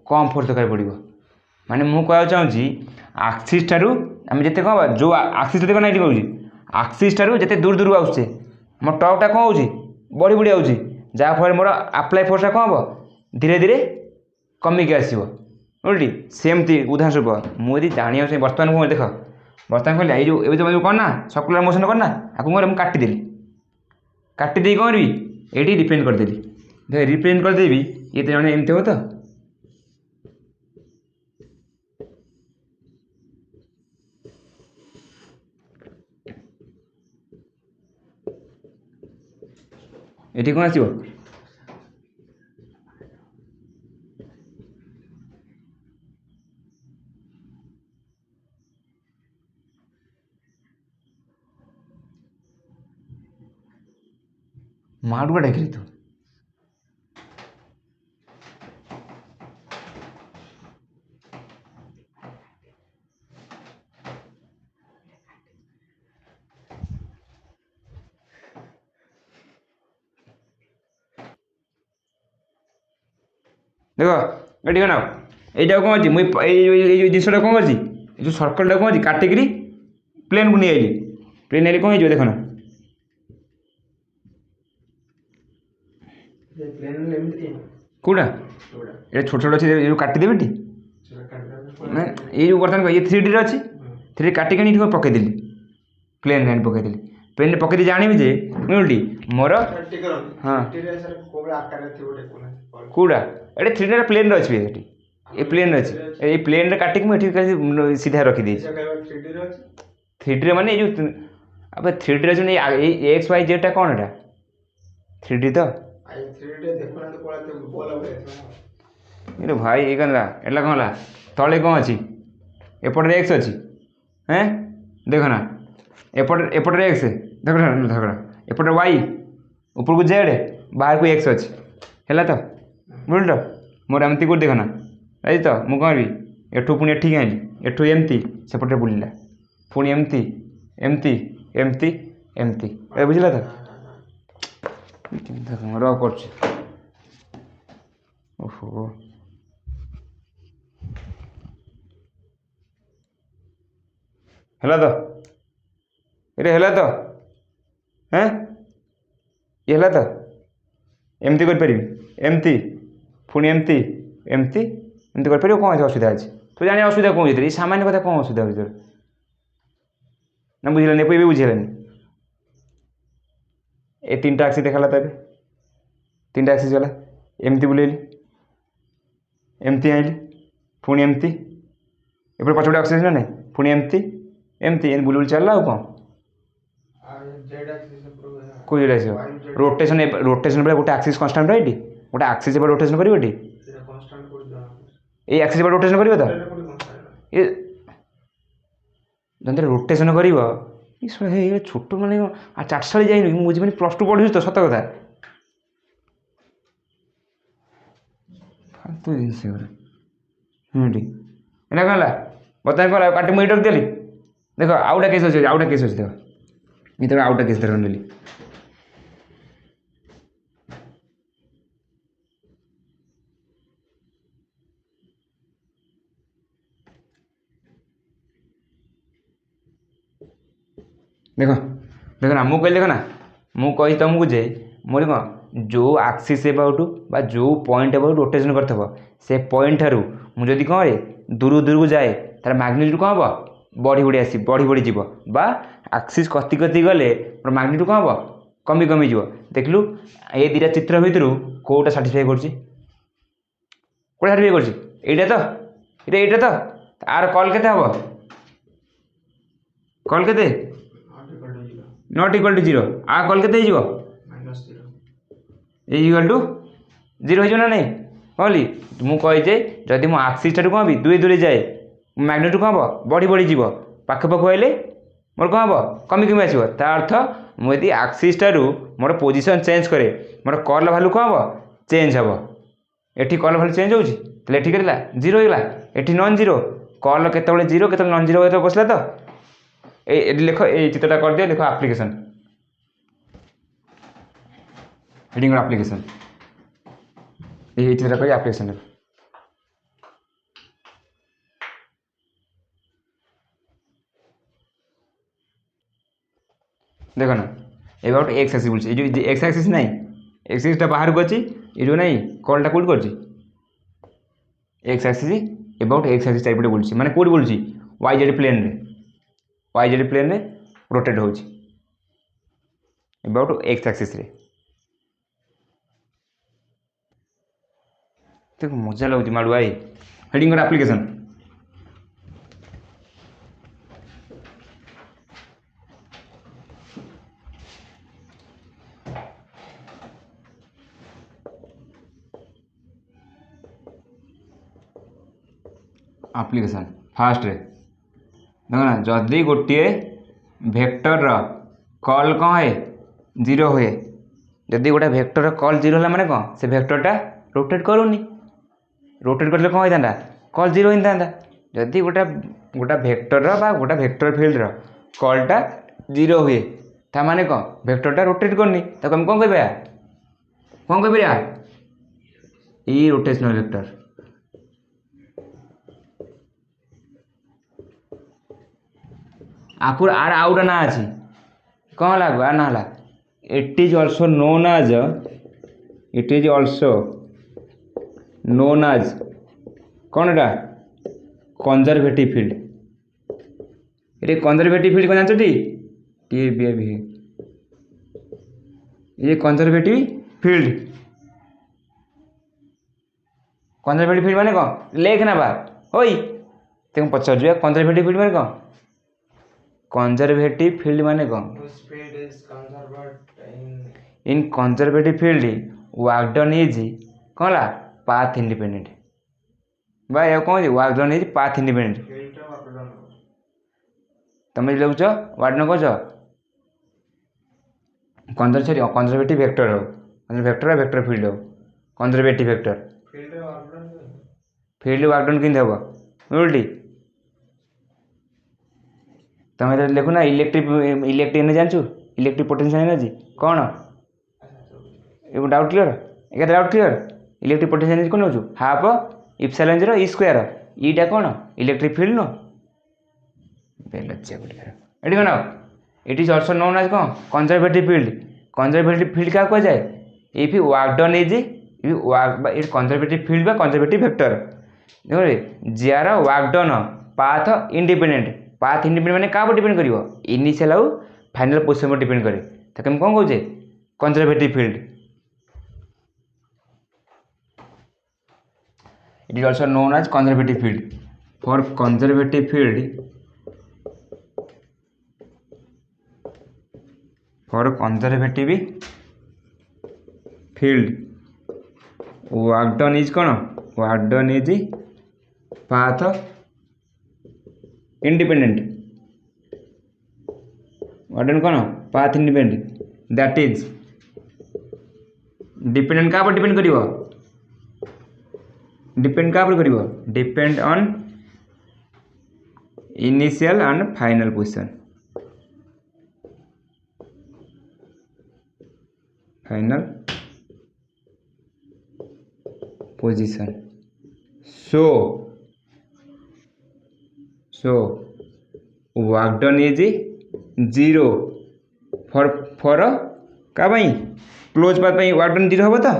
କମ୍ ଫୋର୍ସ ଦରକାର ପଡ଼ିବ। ମାନେ ମୁଁ କହିବାକୁ ଚାହୁଁଛି ଆକ୍ସିସ୍ ଠାରୁ ଆମେ ଯେତେ କ'ଣ ହେବା, ଯେଉଁ ଆକ୍ସିସ୍ ଦେଖ ନା ଏଠି କହୁଛି, ଆକ୍ସିସ୍ ଠାରୁ ଯେତେ ଦୂରକୁ ଆସୁଛେ ମୋ ଟର୍କଟା କ'ଣ ହେଉଛି? ବଢ଼ି ଯାଉଛି। ଯାହାଫଳରେ ମୋର ଆପ୍ଲାଏ ଫୋର୍ସଟା କ'ଣ ହେବ? ଧୀରେ ଧୀରେ କମିକି ଆସିବ। ବୁଝିଲି? ସେମିତି ଉଦାହରଣ ସ୍ୱରୂପ ମୁଁ ଯଦି ଜାଣିବାକୁ ଚାହେଁ, ବର୍ତ୍ତମାନ କ'ଣ ଦେଖ, ବର୍ତ୍ତମାନ କହିଲେ ଏଇ ଯେଉଁ ଏବେ ଯେଉଁ କ'ଣ ନା ସର୍କୁଲାର ମୋସନ୍ କ'ଣ ନା, ଆକୁ କ'ଣ ମୁଁ କାଟିଦେଲି, କାଟିଦେଇ କ'ଣ କରିବି? ଏଇଠି ରିପ୍ରେଜେଣ୍ଟ କରିଦେଲି। ଦେଖ ରିପ୍ରେଜେଣ୍ଟ କରିଦେବି, ଇଏ ତ ଜଣେ ଏମିତି ହେବ ତ? ଏଠି କ'ଣ ଆସିବ? ମାଡ଼ୁଆ ଡାକିଲି ତୁ। ଦେଖ ଏଠି କ'ଣ ଏଇଟା କ'ଣ ଅଛି? ମୁଁ ଏଇ ଜିନିଷଟା କ'ଣ କରିଛି? ଏ ଯେଉଁ ସର୍କଲ୍ଟା କ'ଣ ଅଛି? କାଟିକିରି ପ୍ଲେନ୍କୁ ନେଇ ଆଇଲି। ପ୍ଲେନ୍ ନେଇଲେ କ'ଣ ହେଇଯିବ? ଦେଖ ନା କେଉଁଟା ଏଇଟା ଛୋଟ ଛୋଟ ଅଛି, ଏଇ କାଟିଦେବି ଏଠି। ଏଇ ଯେଉଁ ବର୍ତ୍ତମାନ ଇଏ 3Dରେ ଅଛି, 3D କାଟିକି ଏଠି ପକାଇଦେଲି, ପ୍ଲେନ୍ ଲାଇନ୍ ପକାଇଦେଲି। ପ୍ଲେନ୍ରେ ପକାଇଦେଇ ଜାଣିବି ଯେ ବୁଝିଲି ମୋର ହଁ କେଉଁଟା ଏଠି 3Dରେ ପ୍ଲେନ୍ରେ ଅଛି ଏଠି, ଏ ପ୍ଲେନ୍ରେ ଅଛି। ଏଇ ପ୍ଲେନ୍ରେ କାଟିକି ମୁଁ ଏଠି ସିଧା ରଖିଦେଇଛି। 3Dରେ ମାନେ ଏଇ ଯେଉଁ ଏବେ 3Dରେ ଅଛି, ଏଇ XYZ କ'ଣ ଏଇଟା 3D ତ? ଭାଇ ଏଇ କ'ଣ ହେଲା କ'ଣ ହେଲା? ତଳେ କ'ଣ ଅଛି? ଏପଟରେ X ଅଛି। ଦେଖ ନା ଏପଟରେ X, ଦେଖ ଏପଟରେ Y, ଉପରକୁ Z, ବାହାରକୁ X ଅଛି। ହେଲା ତ? ବୁଝିଲ? ମୋର ଏମିତି କେଉଁଠି ଦେଖ ନା, ଏଇ ତ ମୁଁ କ'ଣ କରିବି? ଏଠୁ ପୁଣି ଏଠିକି ଆଣିଲି, ଏଠୁ ଏମିତି ସେପଟରେ ବୁଲିଲା, ପୁଣି ଏମିତି ଏମିତି ଏମିତି ଏମିତି, ଏ ବୁଝିଲା ତ? ର କରୁଛି। ଓହୋ ହେଲା ତ ଏଇଟା ହେଲା ତ ହେଁ ଇଏ ହେଲା ତ ଏମିତି କରିପାରିବି ଏମିତି ପୁଣି ଏମିତି ଏମିତି ଏମିତି କରିପାରିବ କ'ଣ ଏଠି ଅସୁବିଧା ଅଛି ତୁ ଜାଣି ଅସୁବିଧା କ'ଣ ଭିତରେ ଏଇ ସାମାନ୍ୟ କଥା କ'ଣ ଅସୁବିଧା ଭିତରେ ନା ବୁଝିଲାନି ଏବେ ବୁଝିଲାନି ଏ ତିନିଟା ଆକ୍ସିସ୍ ଦେଖାଲା ତ ଏବେ ତିନିଟା ଆକ୍ସିସ୍ ଗଲା ଏମିତି ବୁଲେଇଲି ଏମିତି ଆଇଲି ପୁଣି ଏମିତି ଏପଟେ ପଛପଟେ ଆକ୍ସିସ୍ ନା ନାହିଁ ପୁଣି ଏମିତି ଏମିତି ଏମିତି ବୁଲି ବୁଲି ଚାଲିଲା ଆଉ କ'ଣ କେଉଁ ଯେଟା ଆସିବ ରୋଟେସନ୍ ବେଳେ ଗୋଟେ ଆକ୍ସିସ୍ କନଷ୍ଟାଣ୍ଟ ରହିଟି ଗୋଟେ ଆକ୍ସିସ୍ ଏପଟେ ରୋଟେସନ୍ କରିବ ଟି ଏଇ ଆକ୍ସିସ୍ ଏପଟେ ରୋଟେସନ୍ କରିବ ତ ଏ ଯଦି ରୋଟେସନ୍ କରିବ ଏ ଛୋଟ ମାନେ ଚାଟଶାଳୀ ଯାଇନି ମୁଁ ବୁଝିପାରୁନି ପ୍ଲସ୍ ଟୁ ପଢ଼ୁଛି ତ ସତ କଥା फालतू जिनस एटा कौन है बताए कौन काटी मुझे रखिदेली देख आउटा केस अच्छे आउटा केस अच्छे देख ये आउटा केस देख नेली देख देख ना मुझे देख ना मुझे तुमको जे मोर कौन जो आक्सीस एबाउट बा जो पॉइंट एबाउट रोटेशन करथबो से पॉइंट ठारू मुझे जदि कौन दूर दूर को जाए तार मैग्नीट्यूड कौन हम बढ़ी बढ़ी आस बढ़ी बढ़ी जीव बा आक्सीस कति कति गले मोर मैग्नीट्यूड कौन हम कमी कमी जीव देखलु ये दुटा चित्र भितर कौटा साटिस्फाई करुच्ची कौटा साटिस्फाई करुच्ची एटा तो आर कल केते हम कल केते नॉट इक्वल टू 0 आ कल केते हो इक्वल टू 0 हो ना नहीं कहली मुझे जदि मो आक्सीस ठार कौन भी दूरे दूरे जाए मैग्नीट्यूड कौन हम बढ़ी बढ़ी जीव पाख पाख आइले मोर कौन हम कमी कमी आसो ता अर्थ मुझे आक्सीस ठारू मोर पोजिशन चेंज करे मोर कर्ल भैल्यू कौन हम चेंज हम एटी कर्ल भैल्यू चेंज होती ठीक है 0 होगा ये नॉन जीरो कर्ल केतबले 0 केतबले नॉन जीरो बसला तो ये लिख ये चित्रटा कर दियो लिख एप्लिकेशन हेडिंग एप्लिकेशन ये चित्रटा कर एप्लिकेशन देख ना एबाउट एक्स एक्सिस बोलছি এই যে एक्स एक्सिस নাই एक्स एक्सिसটা बाहर को अछि এই যে নাই কলটা কোড করছি x axis about x axis চারিপটে বলছি মানে কোড বলছি y z প্লেন রে y z प्लेन रे रोटेट हो एबाउट एक्स एक्सिस रे देख मजा लगुच माड़ुआ हेडिंग एप्लिकेशन एप्लिकेशन फास्ट रे देख ना जदि गोटे भेक्टर कल कौन है 0 हुए जदि गोटे भेक्टर कल 0 है माने कौन से भेक्टरटा रोटेट करूनी रोटेट करले कौन होता कल 0 होता जदि गोटा गोटा भेक्टर बा गोटा भेक्टर फिल्ड कलटा 0 हुए ता माने कौन भेक्टरटा रोटेट करनी ताको हम कौन कह ई रोटेशनल भेक्टर आकुर आर आउटा ना अच्छी कौन लागू आर ना it is also known as कौन एटा कंजर्वेटिव फील्ड ये कंजर्वेटिव फील्ड कौन जानते ये कंजर्वेटिव फील्ड माने कौन लेख ना बा होई तेम पचार कंजर्वेटिव फील्ड माने कौन कंजर्वेटिव फील्ड माने कौन in conservative field work done is कौन ला पाथ इंडिपेंडेंट भाई कौन work done is path independent तुम लिखुच वर्क डन कौच कंजर्वेटिव वेक्टर हो वेक्टर फील्ड हो conservative vector field work done किन हम उल्टी तुम लिखु ना इलेक्ट्रिक एनर्जी जानू इलेक्ट्रिक पोटेंशियल एनर्जी कौन डाउट क्लियर एक doubt clear electric potential energy कौन नौ हाफ इप्सिलॉन 0 ई स्क्वायर ईटा कौन इलेक्ट्रिक फील्ड नो ବେଲଚିଆ ଗୁଡ଼ିକର ଏଠି କ'ଣ it is also known as କ'ଣ କନଜରଭେଟିଭ୍ ଫିଲ୍ଡ। କନଜରଭେଟିଭ୍ ଫିଲ୍ଡ କାହାକୁ କୁହାଯାଏ? ଇଫ୍ ୱାର୍କ ଡନ୍ ଇଜ୍ ବା ଇଟ୍ କନଜରଭେଟିଭ୍ ଫିଲ୍ଡ ବା କନଜରଭେଟିଭ୍ ଭେକ୍ଟର ଦେଖ ଯାହାର work done path independent. Path independent ମାନେ କାହା ଉପରେ ଡିପେଣ୍ଡ କରିବ? ଇନିସିଆଲ ଆଉ ଫାଇନାଲ ପୋଜିସନ ଉପରେ ଡିପେଣ୍ଡ କରେ। ତାକୁ ଆମେ କ'ଣ କହୁଛେ? Conservative field. It is also known as conservative field. For conservative field, work done is कौन? Work done is path independent. Work done कौन? Path independent. That is dependent कहाँ पर डिपेंड करिवो? डिपेंड कहाँ पर करिवो? Depend on initial and final position. Final position. So work done is 0 for का भाई close path भाई वर्क डन 0 हम तो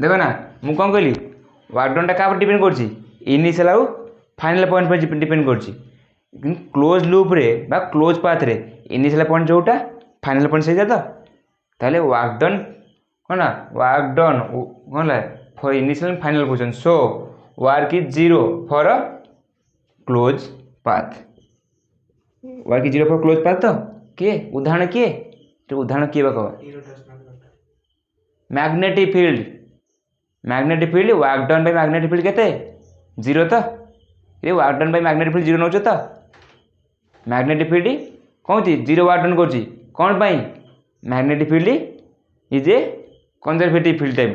देखो ना मु कौन कहली वर्क डन क्या डिपेंड कर इनिशियल आउ फाइनल पॉइंट पर डिपेंड कर क्लोज लूप रे बा क्लोज पाथ रे इनिशियल पॉइंट जोटा फाइनल पॉइंट से तो ताले वर्क डन कौन ना वर्क डन कौन for initial and final position. So work is 0 for close path. Work is 0 for close path तो किए उदाहरण किए तो उदाहरण किए कह magnetic field. Magnetic field work done by magnetic field केते 0 तो ये work done by magnetic field 0 नौ तो मैग्नेटिक फील्ड कौन 0 वर्क डन कर कौन पाई magnetic field is a conservative field type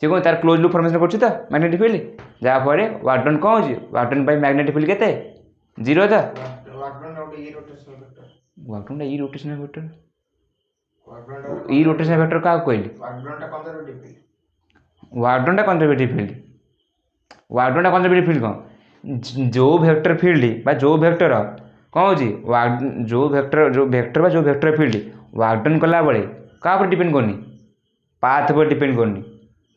सी कौन तार क्लोज लूप फॉर्मेशन कर मैग्नेटिक फील्ड जहाँफल वर्क डन कौन हो work done by magnetic field केते 0 तो वर्क डन ई रोटेशनल वेक्टर ई रोटेशनल वेक्टर क्या कहली work done conservative field. Work done conservative field कौन जो वेक्टर फील्ड बा जो वेक्टर कौन हो जो वेक्टर बा जो वेक्टर फील्ड वर्क डन कला बेले क्या पर डिपेंड करनी पाथ पर डिपेंड करनी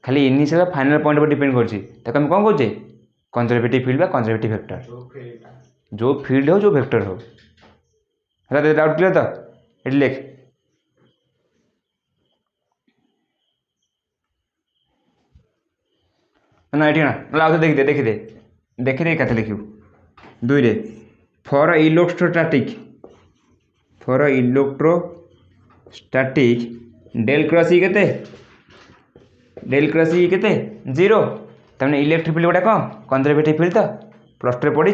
खाली इनिशियल फाइनल पॉइंट पर डिपेंड कर कौन कहे कंजर्वेटिव फील्ड बा कंजर्वेटिव वेक्टर जो फील्ड हो जो वेक्टर हो डाउट क्लियर तो ये लिख ना ये ना आउ देखिदे देखिदे देखिदे क्या लिखु 2 रे for electrostatic del cross E केते 0 तमने इलेक्ट्रिक फील्ड गोटा कौन कंजर्वेटिव फील्ड तो प्लस 2 पढ़ी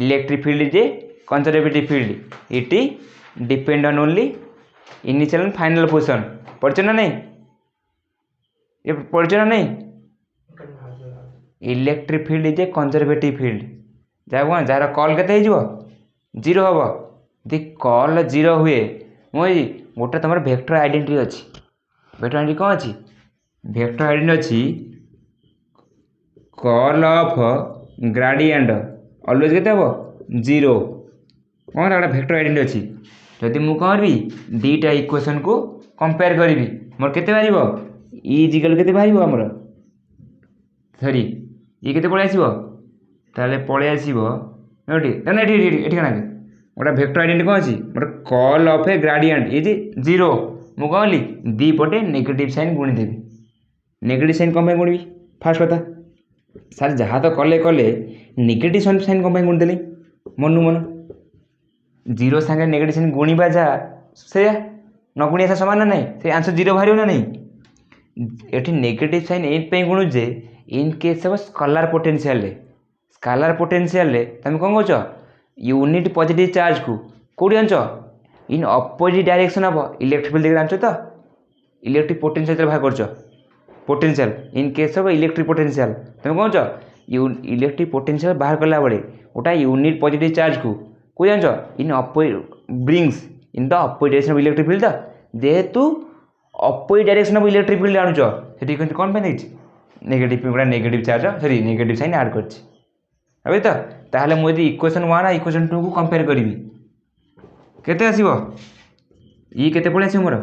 इलेक्ट्रिक फील्ड जे conservative field it depend on only initial and final position पढ़छ ना नहीं ये पढ़छ ना नहीं electric field is a conservative field जहाँ जार कल के 0 हम यदि कल 0 हुए मुझे गोटे तुम वेक्टर आइडेंटिटी अच्छी वेक्टर आइडेंटिटी कौन अच्छी वेक्टर आइडेंटिटी अच्छी कल ऑफ ग्रेडिएंट ऑलवेज के 0 कौन गोटे वेक्टर आइडेंटिटी अच्छी जदि मुझे कौन करी दीटा इक्वेशन को कंपेयर करी मोर केते बाहर ई इजिकल केते बाहर आमर सॉरी ये केते पळे आसीबो ताले पळे आसीबो एठी ना एठी ना गोटे वेक्टर आइडेंटिटी कौन अच्छी गोटे कल ऑफ ए ग्रेडिएंट इज 0 मु कहली दी पटे नेगेटिव साइन गुणी देवी नेगेटिव साइन कम गुणी फास्ट कथा सर जहाँ तो कले कले नेगेटिव साइन कम गुणी देली मनु मन 0 संगे नेगेटिव साइन गुणा जा से न गुणिया सामान ना नहीं से आंसर 0 बाहर ना नहीं ये नेगेटिव साइन ये गुणुजे in case of scalar potential तुम कौन कौच यूनिट पॉजिटिव चार्ज को कौटी आंच in opposite direction of electric field आंच तो इलेक्ट्रिक पोटेंशियल बाहर कर potential in case of electric potential तुम कौन इलेक्ट्रिक पोटेंशियल बाहर कला बेले गोटा यूनिट पॉजिटिव चार्ज को कौन आंच in brings in the opposite direction of electric field जेहेतु opposite direction of electric field आणुच से कौन पे नेगेटिव गोटा negative charge sorry negative sign add कर भाई तो ताहले मुझे इक्वेशन 1 इक्वेशन 2 को कंपेयर करी केते आसीबो ई केते पळे आसी मोर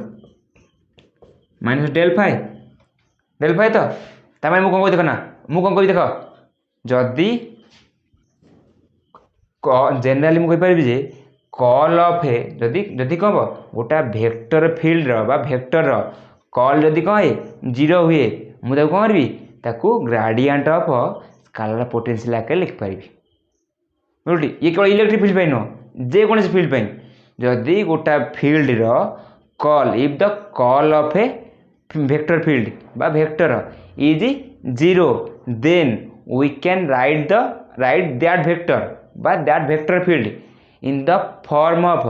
माइनस डेल फाइ तो तामे मु कोन देख ना मु कोन कहि देख जदी जनरली मु कहि परबी जे कॉल ऑफ है जदी जदी कहब गोटा वेक्टर फील्ड रो बा वेक्टर रो कॉल जदी कहे 0 हुए मु ताको कोन करबी ताको ग्रेडियंट ऑफ स्केलर पोटेंशियल आके लिख पारिबी बुझली ये केवल इलेक्ट्रिक फील्ड पे न जे कोन फील्ड पे जदी गोटा फील्ड रो curl if the curl of a vector field बा vector is 0 then we can write that vector बा that vector field in the form of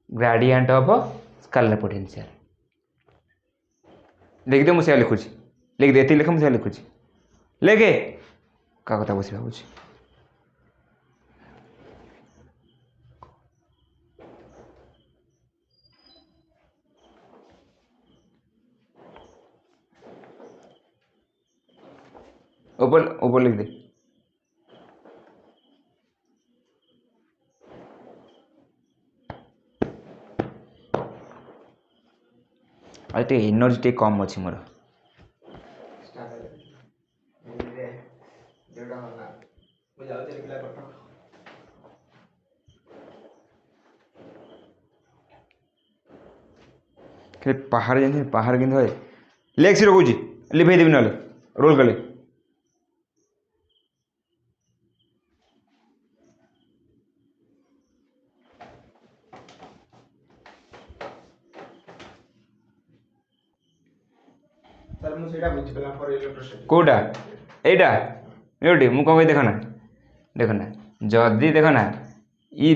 gradient of scalar potential लिख दे मुझे लिखुची लिख दे लिख मुझे लिखुची लेके का कथा बस भावुची ऊपर लिख दे अरे एनर्जी टे कम अच्छी मोर पहाड़ जानी पहाड़ कि लेग सी रखुची लिभे देवी ना रोल कले कौटा एटा एटी मु कौन देखना जदि देखना इ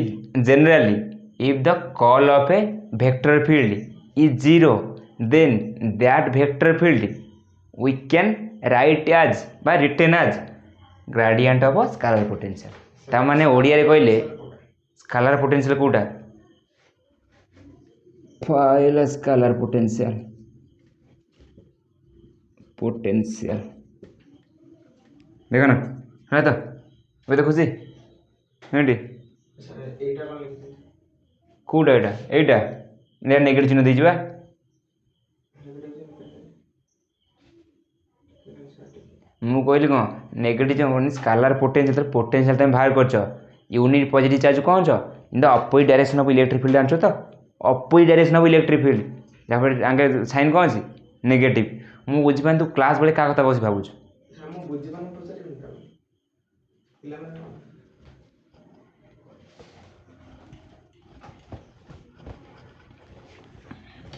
generally if the curl of a vector field is 0 then that vector field we can write as बा written as gradient of scalar potential ता माने ओडिया रे कहले स्केलर पोटेंशियल कोटा फाइल स्केलर पोटेंशियल देखो ना है तो वे तो खुशी एंडी कोडा एटा ने नेगेटिव चिन्ह दे जिबा मु कहली कौन नेगेटिव स्केलर पोटेंशियल पोटेंशियल तुम बाहर करछ यूनिट पॉजिटिव चार्ज कौन छ in the opposite direction of electric field आनछ तो opposite direction of electric field जहाँ आगे साइन कौन अछि नेगेटिव मु बुझी पान तू क्लास बेले का कथा बस भाबुछ मु बुझी पान पछारी पिला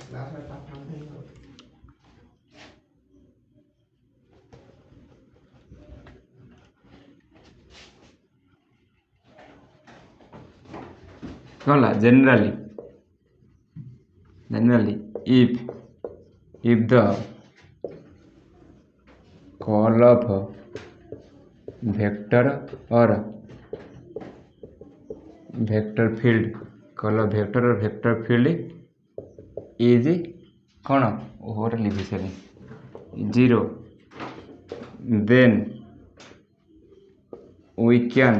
क्लास में पाठ नहीं हो कहला generally if the call of vector or vector field call of vector or vector field is कौन over लिविशन 0 then we can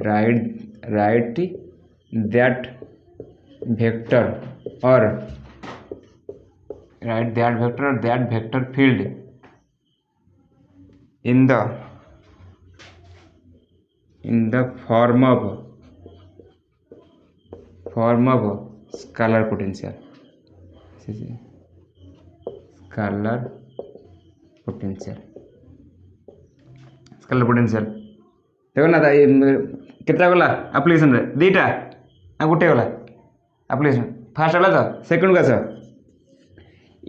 write that vector or that vector field in the form of scalar potential देखो ना केटा गला application रे दीटा आ गुटे गला application fast वाला तो second का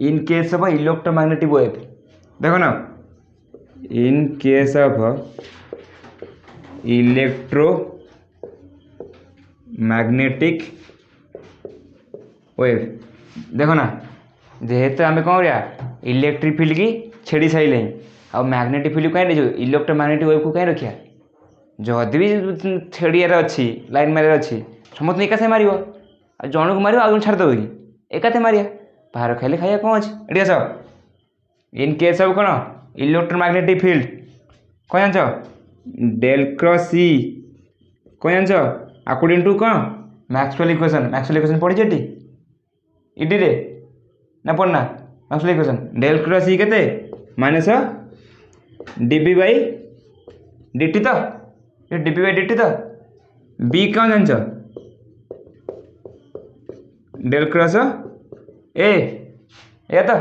इन केस ऑफ इलेक्ट्रोमैग्नेटिक वेव देखो ना इन केस ऑफ इलेक्ट्रोमैग्नेटिक वेव देखो ना जेहेतु आम कौन करा इलेक्ट्रिक फील्ड की छेड़ी सारे आ मैग्नेटिक फील्ड कहीं रखो इलेक्ट्रोमैग्नेटिक वेव को कहीं रखा जदि भी छेड़ियार अच्छी लाइन मारे अच्छी समस्त एकाथे मार जन को मार आगे छाड़देव कि एकाथे मारिया बाहर खाइले खाइया कौन अच्छे एटी आस इन केस ऑफ कौन इलेक्ट्रोमैग्नेटिक फील्ड कौन जान डेल क्रॉस सी कौन जान अकॉर्डिंग टू कौन मैक्सवेल इक्वेशन पढ़ी इडी रे ना पढ़ना Maxwell equation del cross C केते माइनस डीबी बाई डीटी तो ये डीबी बाई डीटी तो बी कौन जान डेल क्रॉस ए तो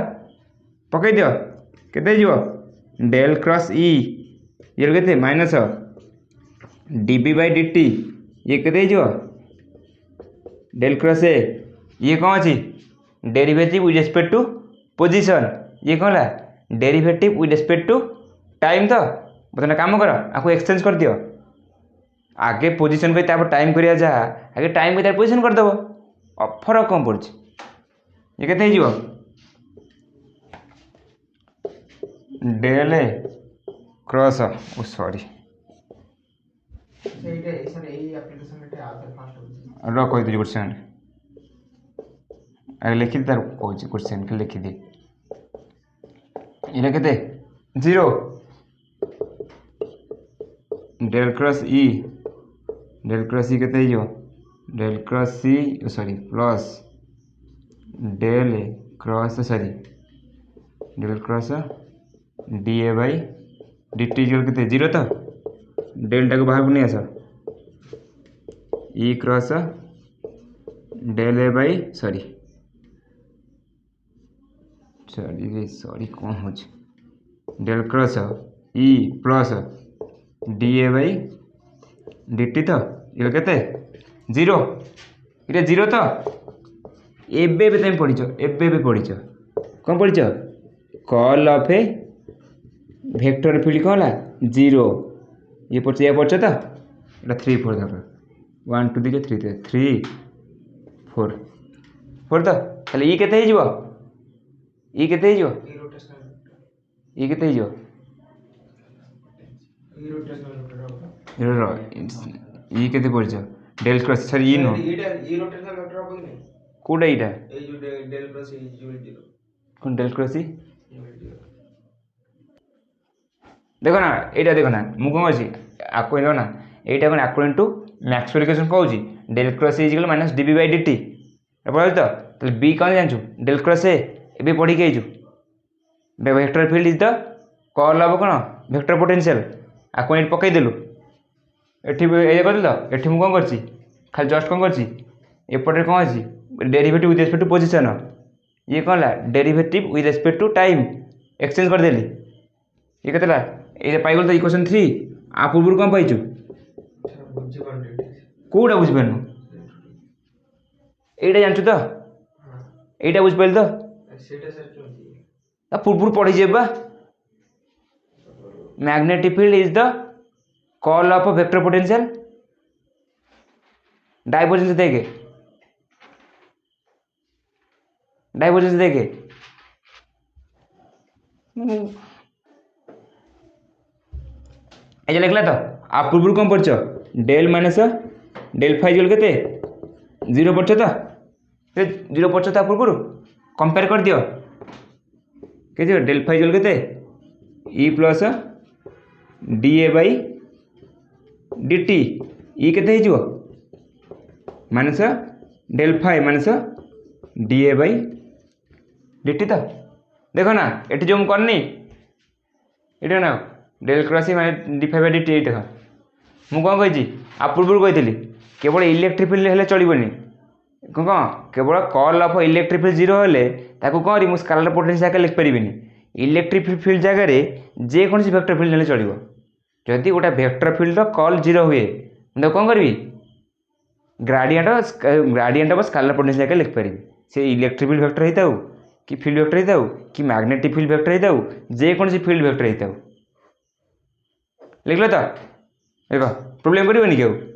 पकई दियो केते जीवो डेल क्रॉस ई ये केते माइनस डीबी बाई डीटी ये केते जीवो डेल क्रॉस ए ये कौन अच्छी derivative with respect to position ये कौन है derivative with respect to time तो बता काम कर आपको एक्सचेंज कर दियो आगे पोजीशन को तापर टाइम करिया जा आगे टाइम को पोजीशन कर दबो फरक कौन पड़छ ये केते जीवो डेल क्रॉस ओ सॉरी र कह दीजिए गोटे सेकेंड आगे लिखी तार कौन गोटे सेकेंड के लिखी दी ये केते 0 डेल क्रॉस ई केते जो del cross C sorry plus del cross sorry del cross D A by D T केते 0 तो डेल्टा को बाहर नहीं आस E cross del A by sorry कौन हो del cross E plus D A by D T तो ये केते 0 ये 0 तो एबे तुम पढ़ी पढ़ी कौन पढ़ी call of a vector field कौन है 0 ये पढ़ तो ये 3 4 दरकार 1 2 3 3 4 4 तो ताले ये केते हो ये केते हो ये केते हो ये केते पढ़ डेल क्रॉस सर ये नो कोडा इटा कौन डेल क्रॉस देखो ना ये देखो ना मु कौन अच्छी आपको देखो ना यहाँ कौन अकॉर्डिंग टू मैक्सवेल इक्वेशन कौन del cross is minus D B by D T पढ़ा तो बी कौन जानू डेल क्रॉस ए पढ़ी के vector field is the curl of कौन वेक्टर पोटेंशियल आपको ये पकईदेलु ये कर एठी मु कौन कर खाली जस्ट कौन करपटे कौन अच्छी derivative with respect to position ये कौन है derivative with respect to time exchange करदेली ये केतला ये पाइगल तो इक्वेशन 3 आ पूर्व कौन पाइचु कौटा बुझिपारनु एटा जानछु तो एटा बुझिपाइल तो पूर्व पढ़ी जेबा magnetic field is the curl of vector potential divergence देखे ऐसा लिखला तो आप पूर्व कौन पढ़ डेल माइनस डेल फाइव केते 0 पढ़ तो 0 पढ़ तो पूर्व कंपेयर कर दियो के डेल फाइव केते E plus D A by D T E केते हो minus del phi minus D A by D T तो देखो ना ये जो मुझे करनी ये ना del cross minus D phi by D T देख मुझे कौन कही आप पूर्व कही केवल इलेक्ट्रिक फील्ड हेल्ले चलनी कौन केवल कॉल ऑफ इलेक्ट्रिक फील्ड 0 हेल्ले कौन मुझे स्केलर पोटेंशियल लिखिपारि इलेक्ट्रिक फील्ड जगह जेकोसी वेक्टर फील्ड हेल्ले चलो जदि गोटे वेक्टर फील्ड कॉल 0 हुए मुझे कौन करी ग्राडियंट ऑफ स्केलर पोटेंशियल लिखिपारि से इलेक्ट्रिक फील्ड वेक्टर होता कि फील्ड वेक्टर होता कि मैग्नेटिक फील्ड वेक्टर होता जेकोसी फील्ड वेक्टर होता लिखल तो देख प्रोब्लेम कर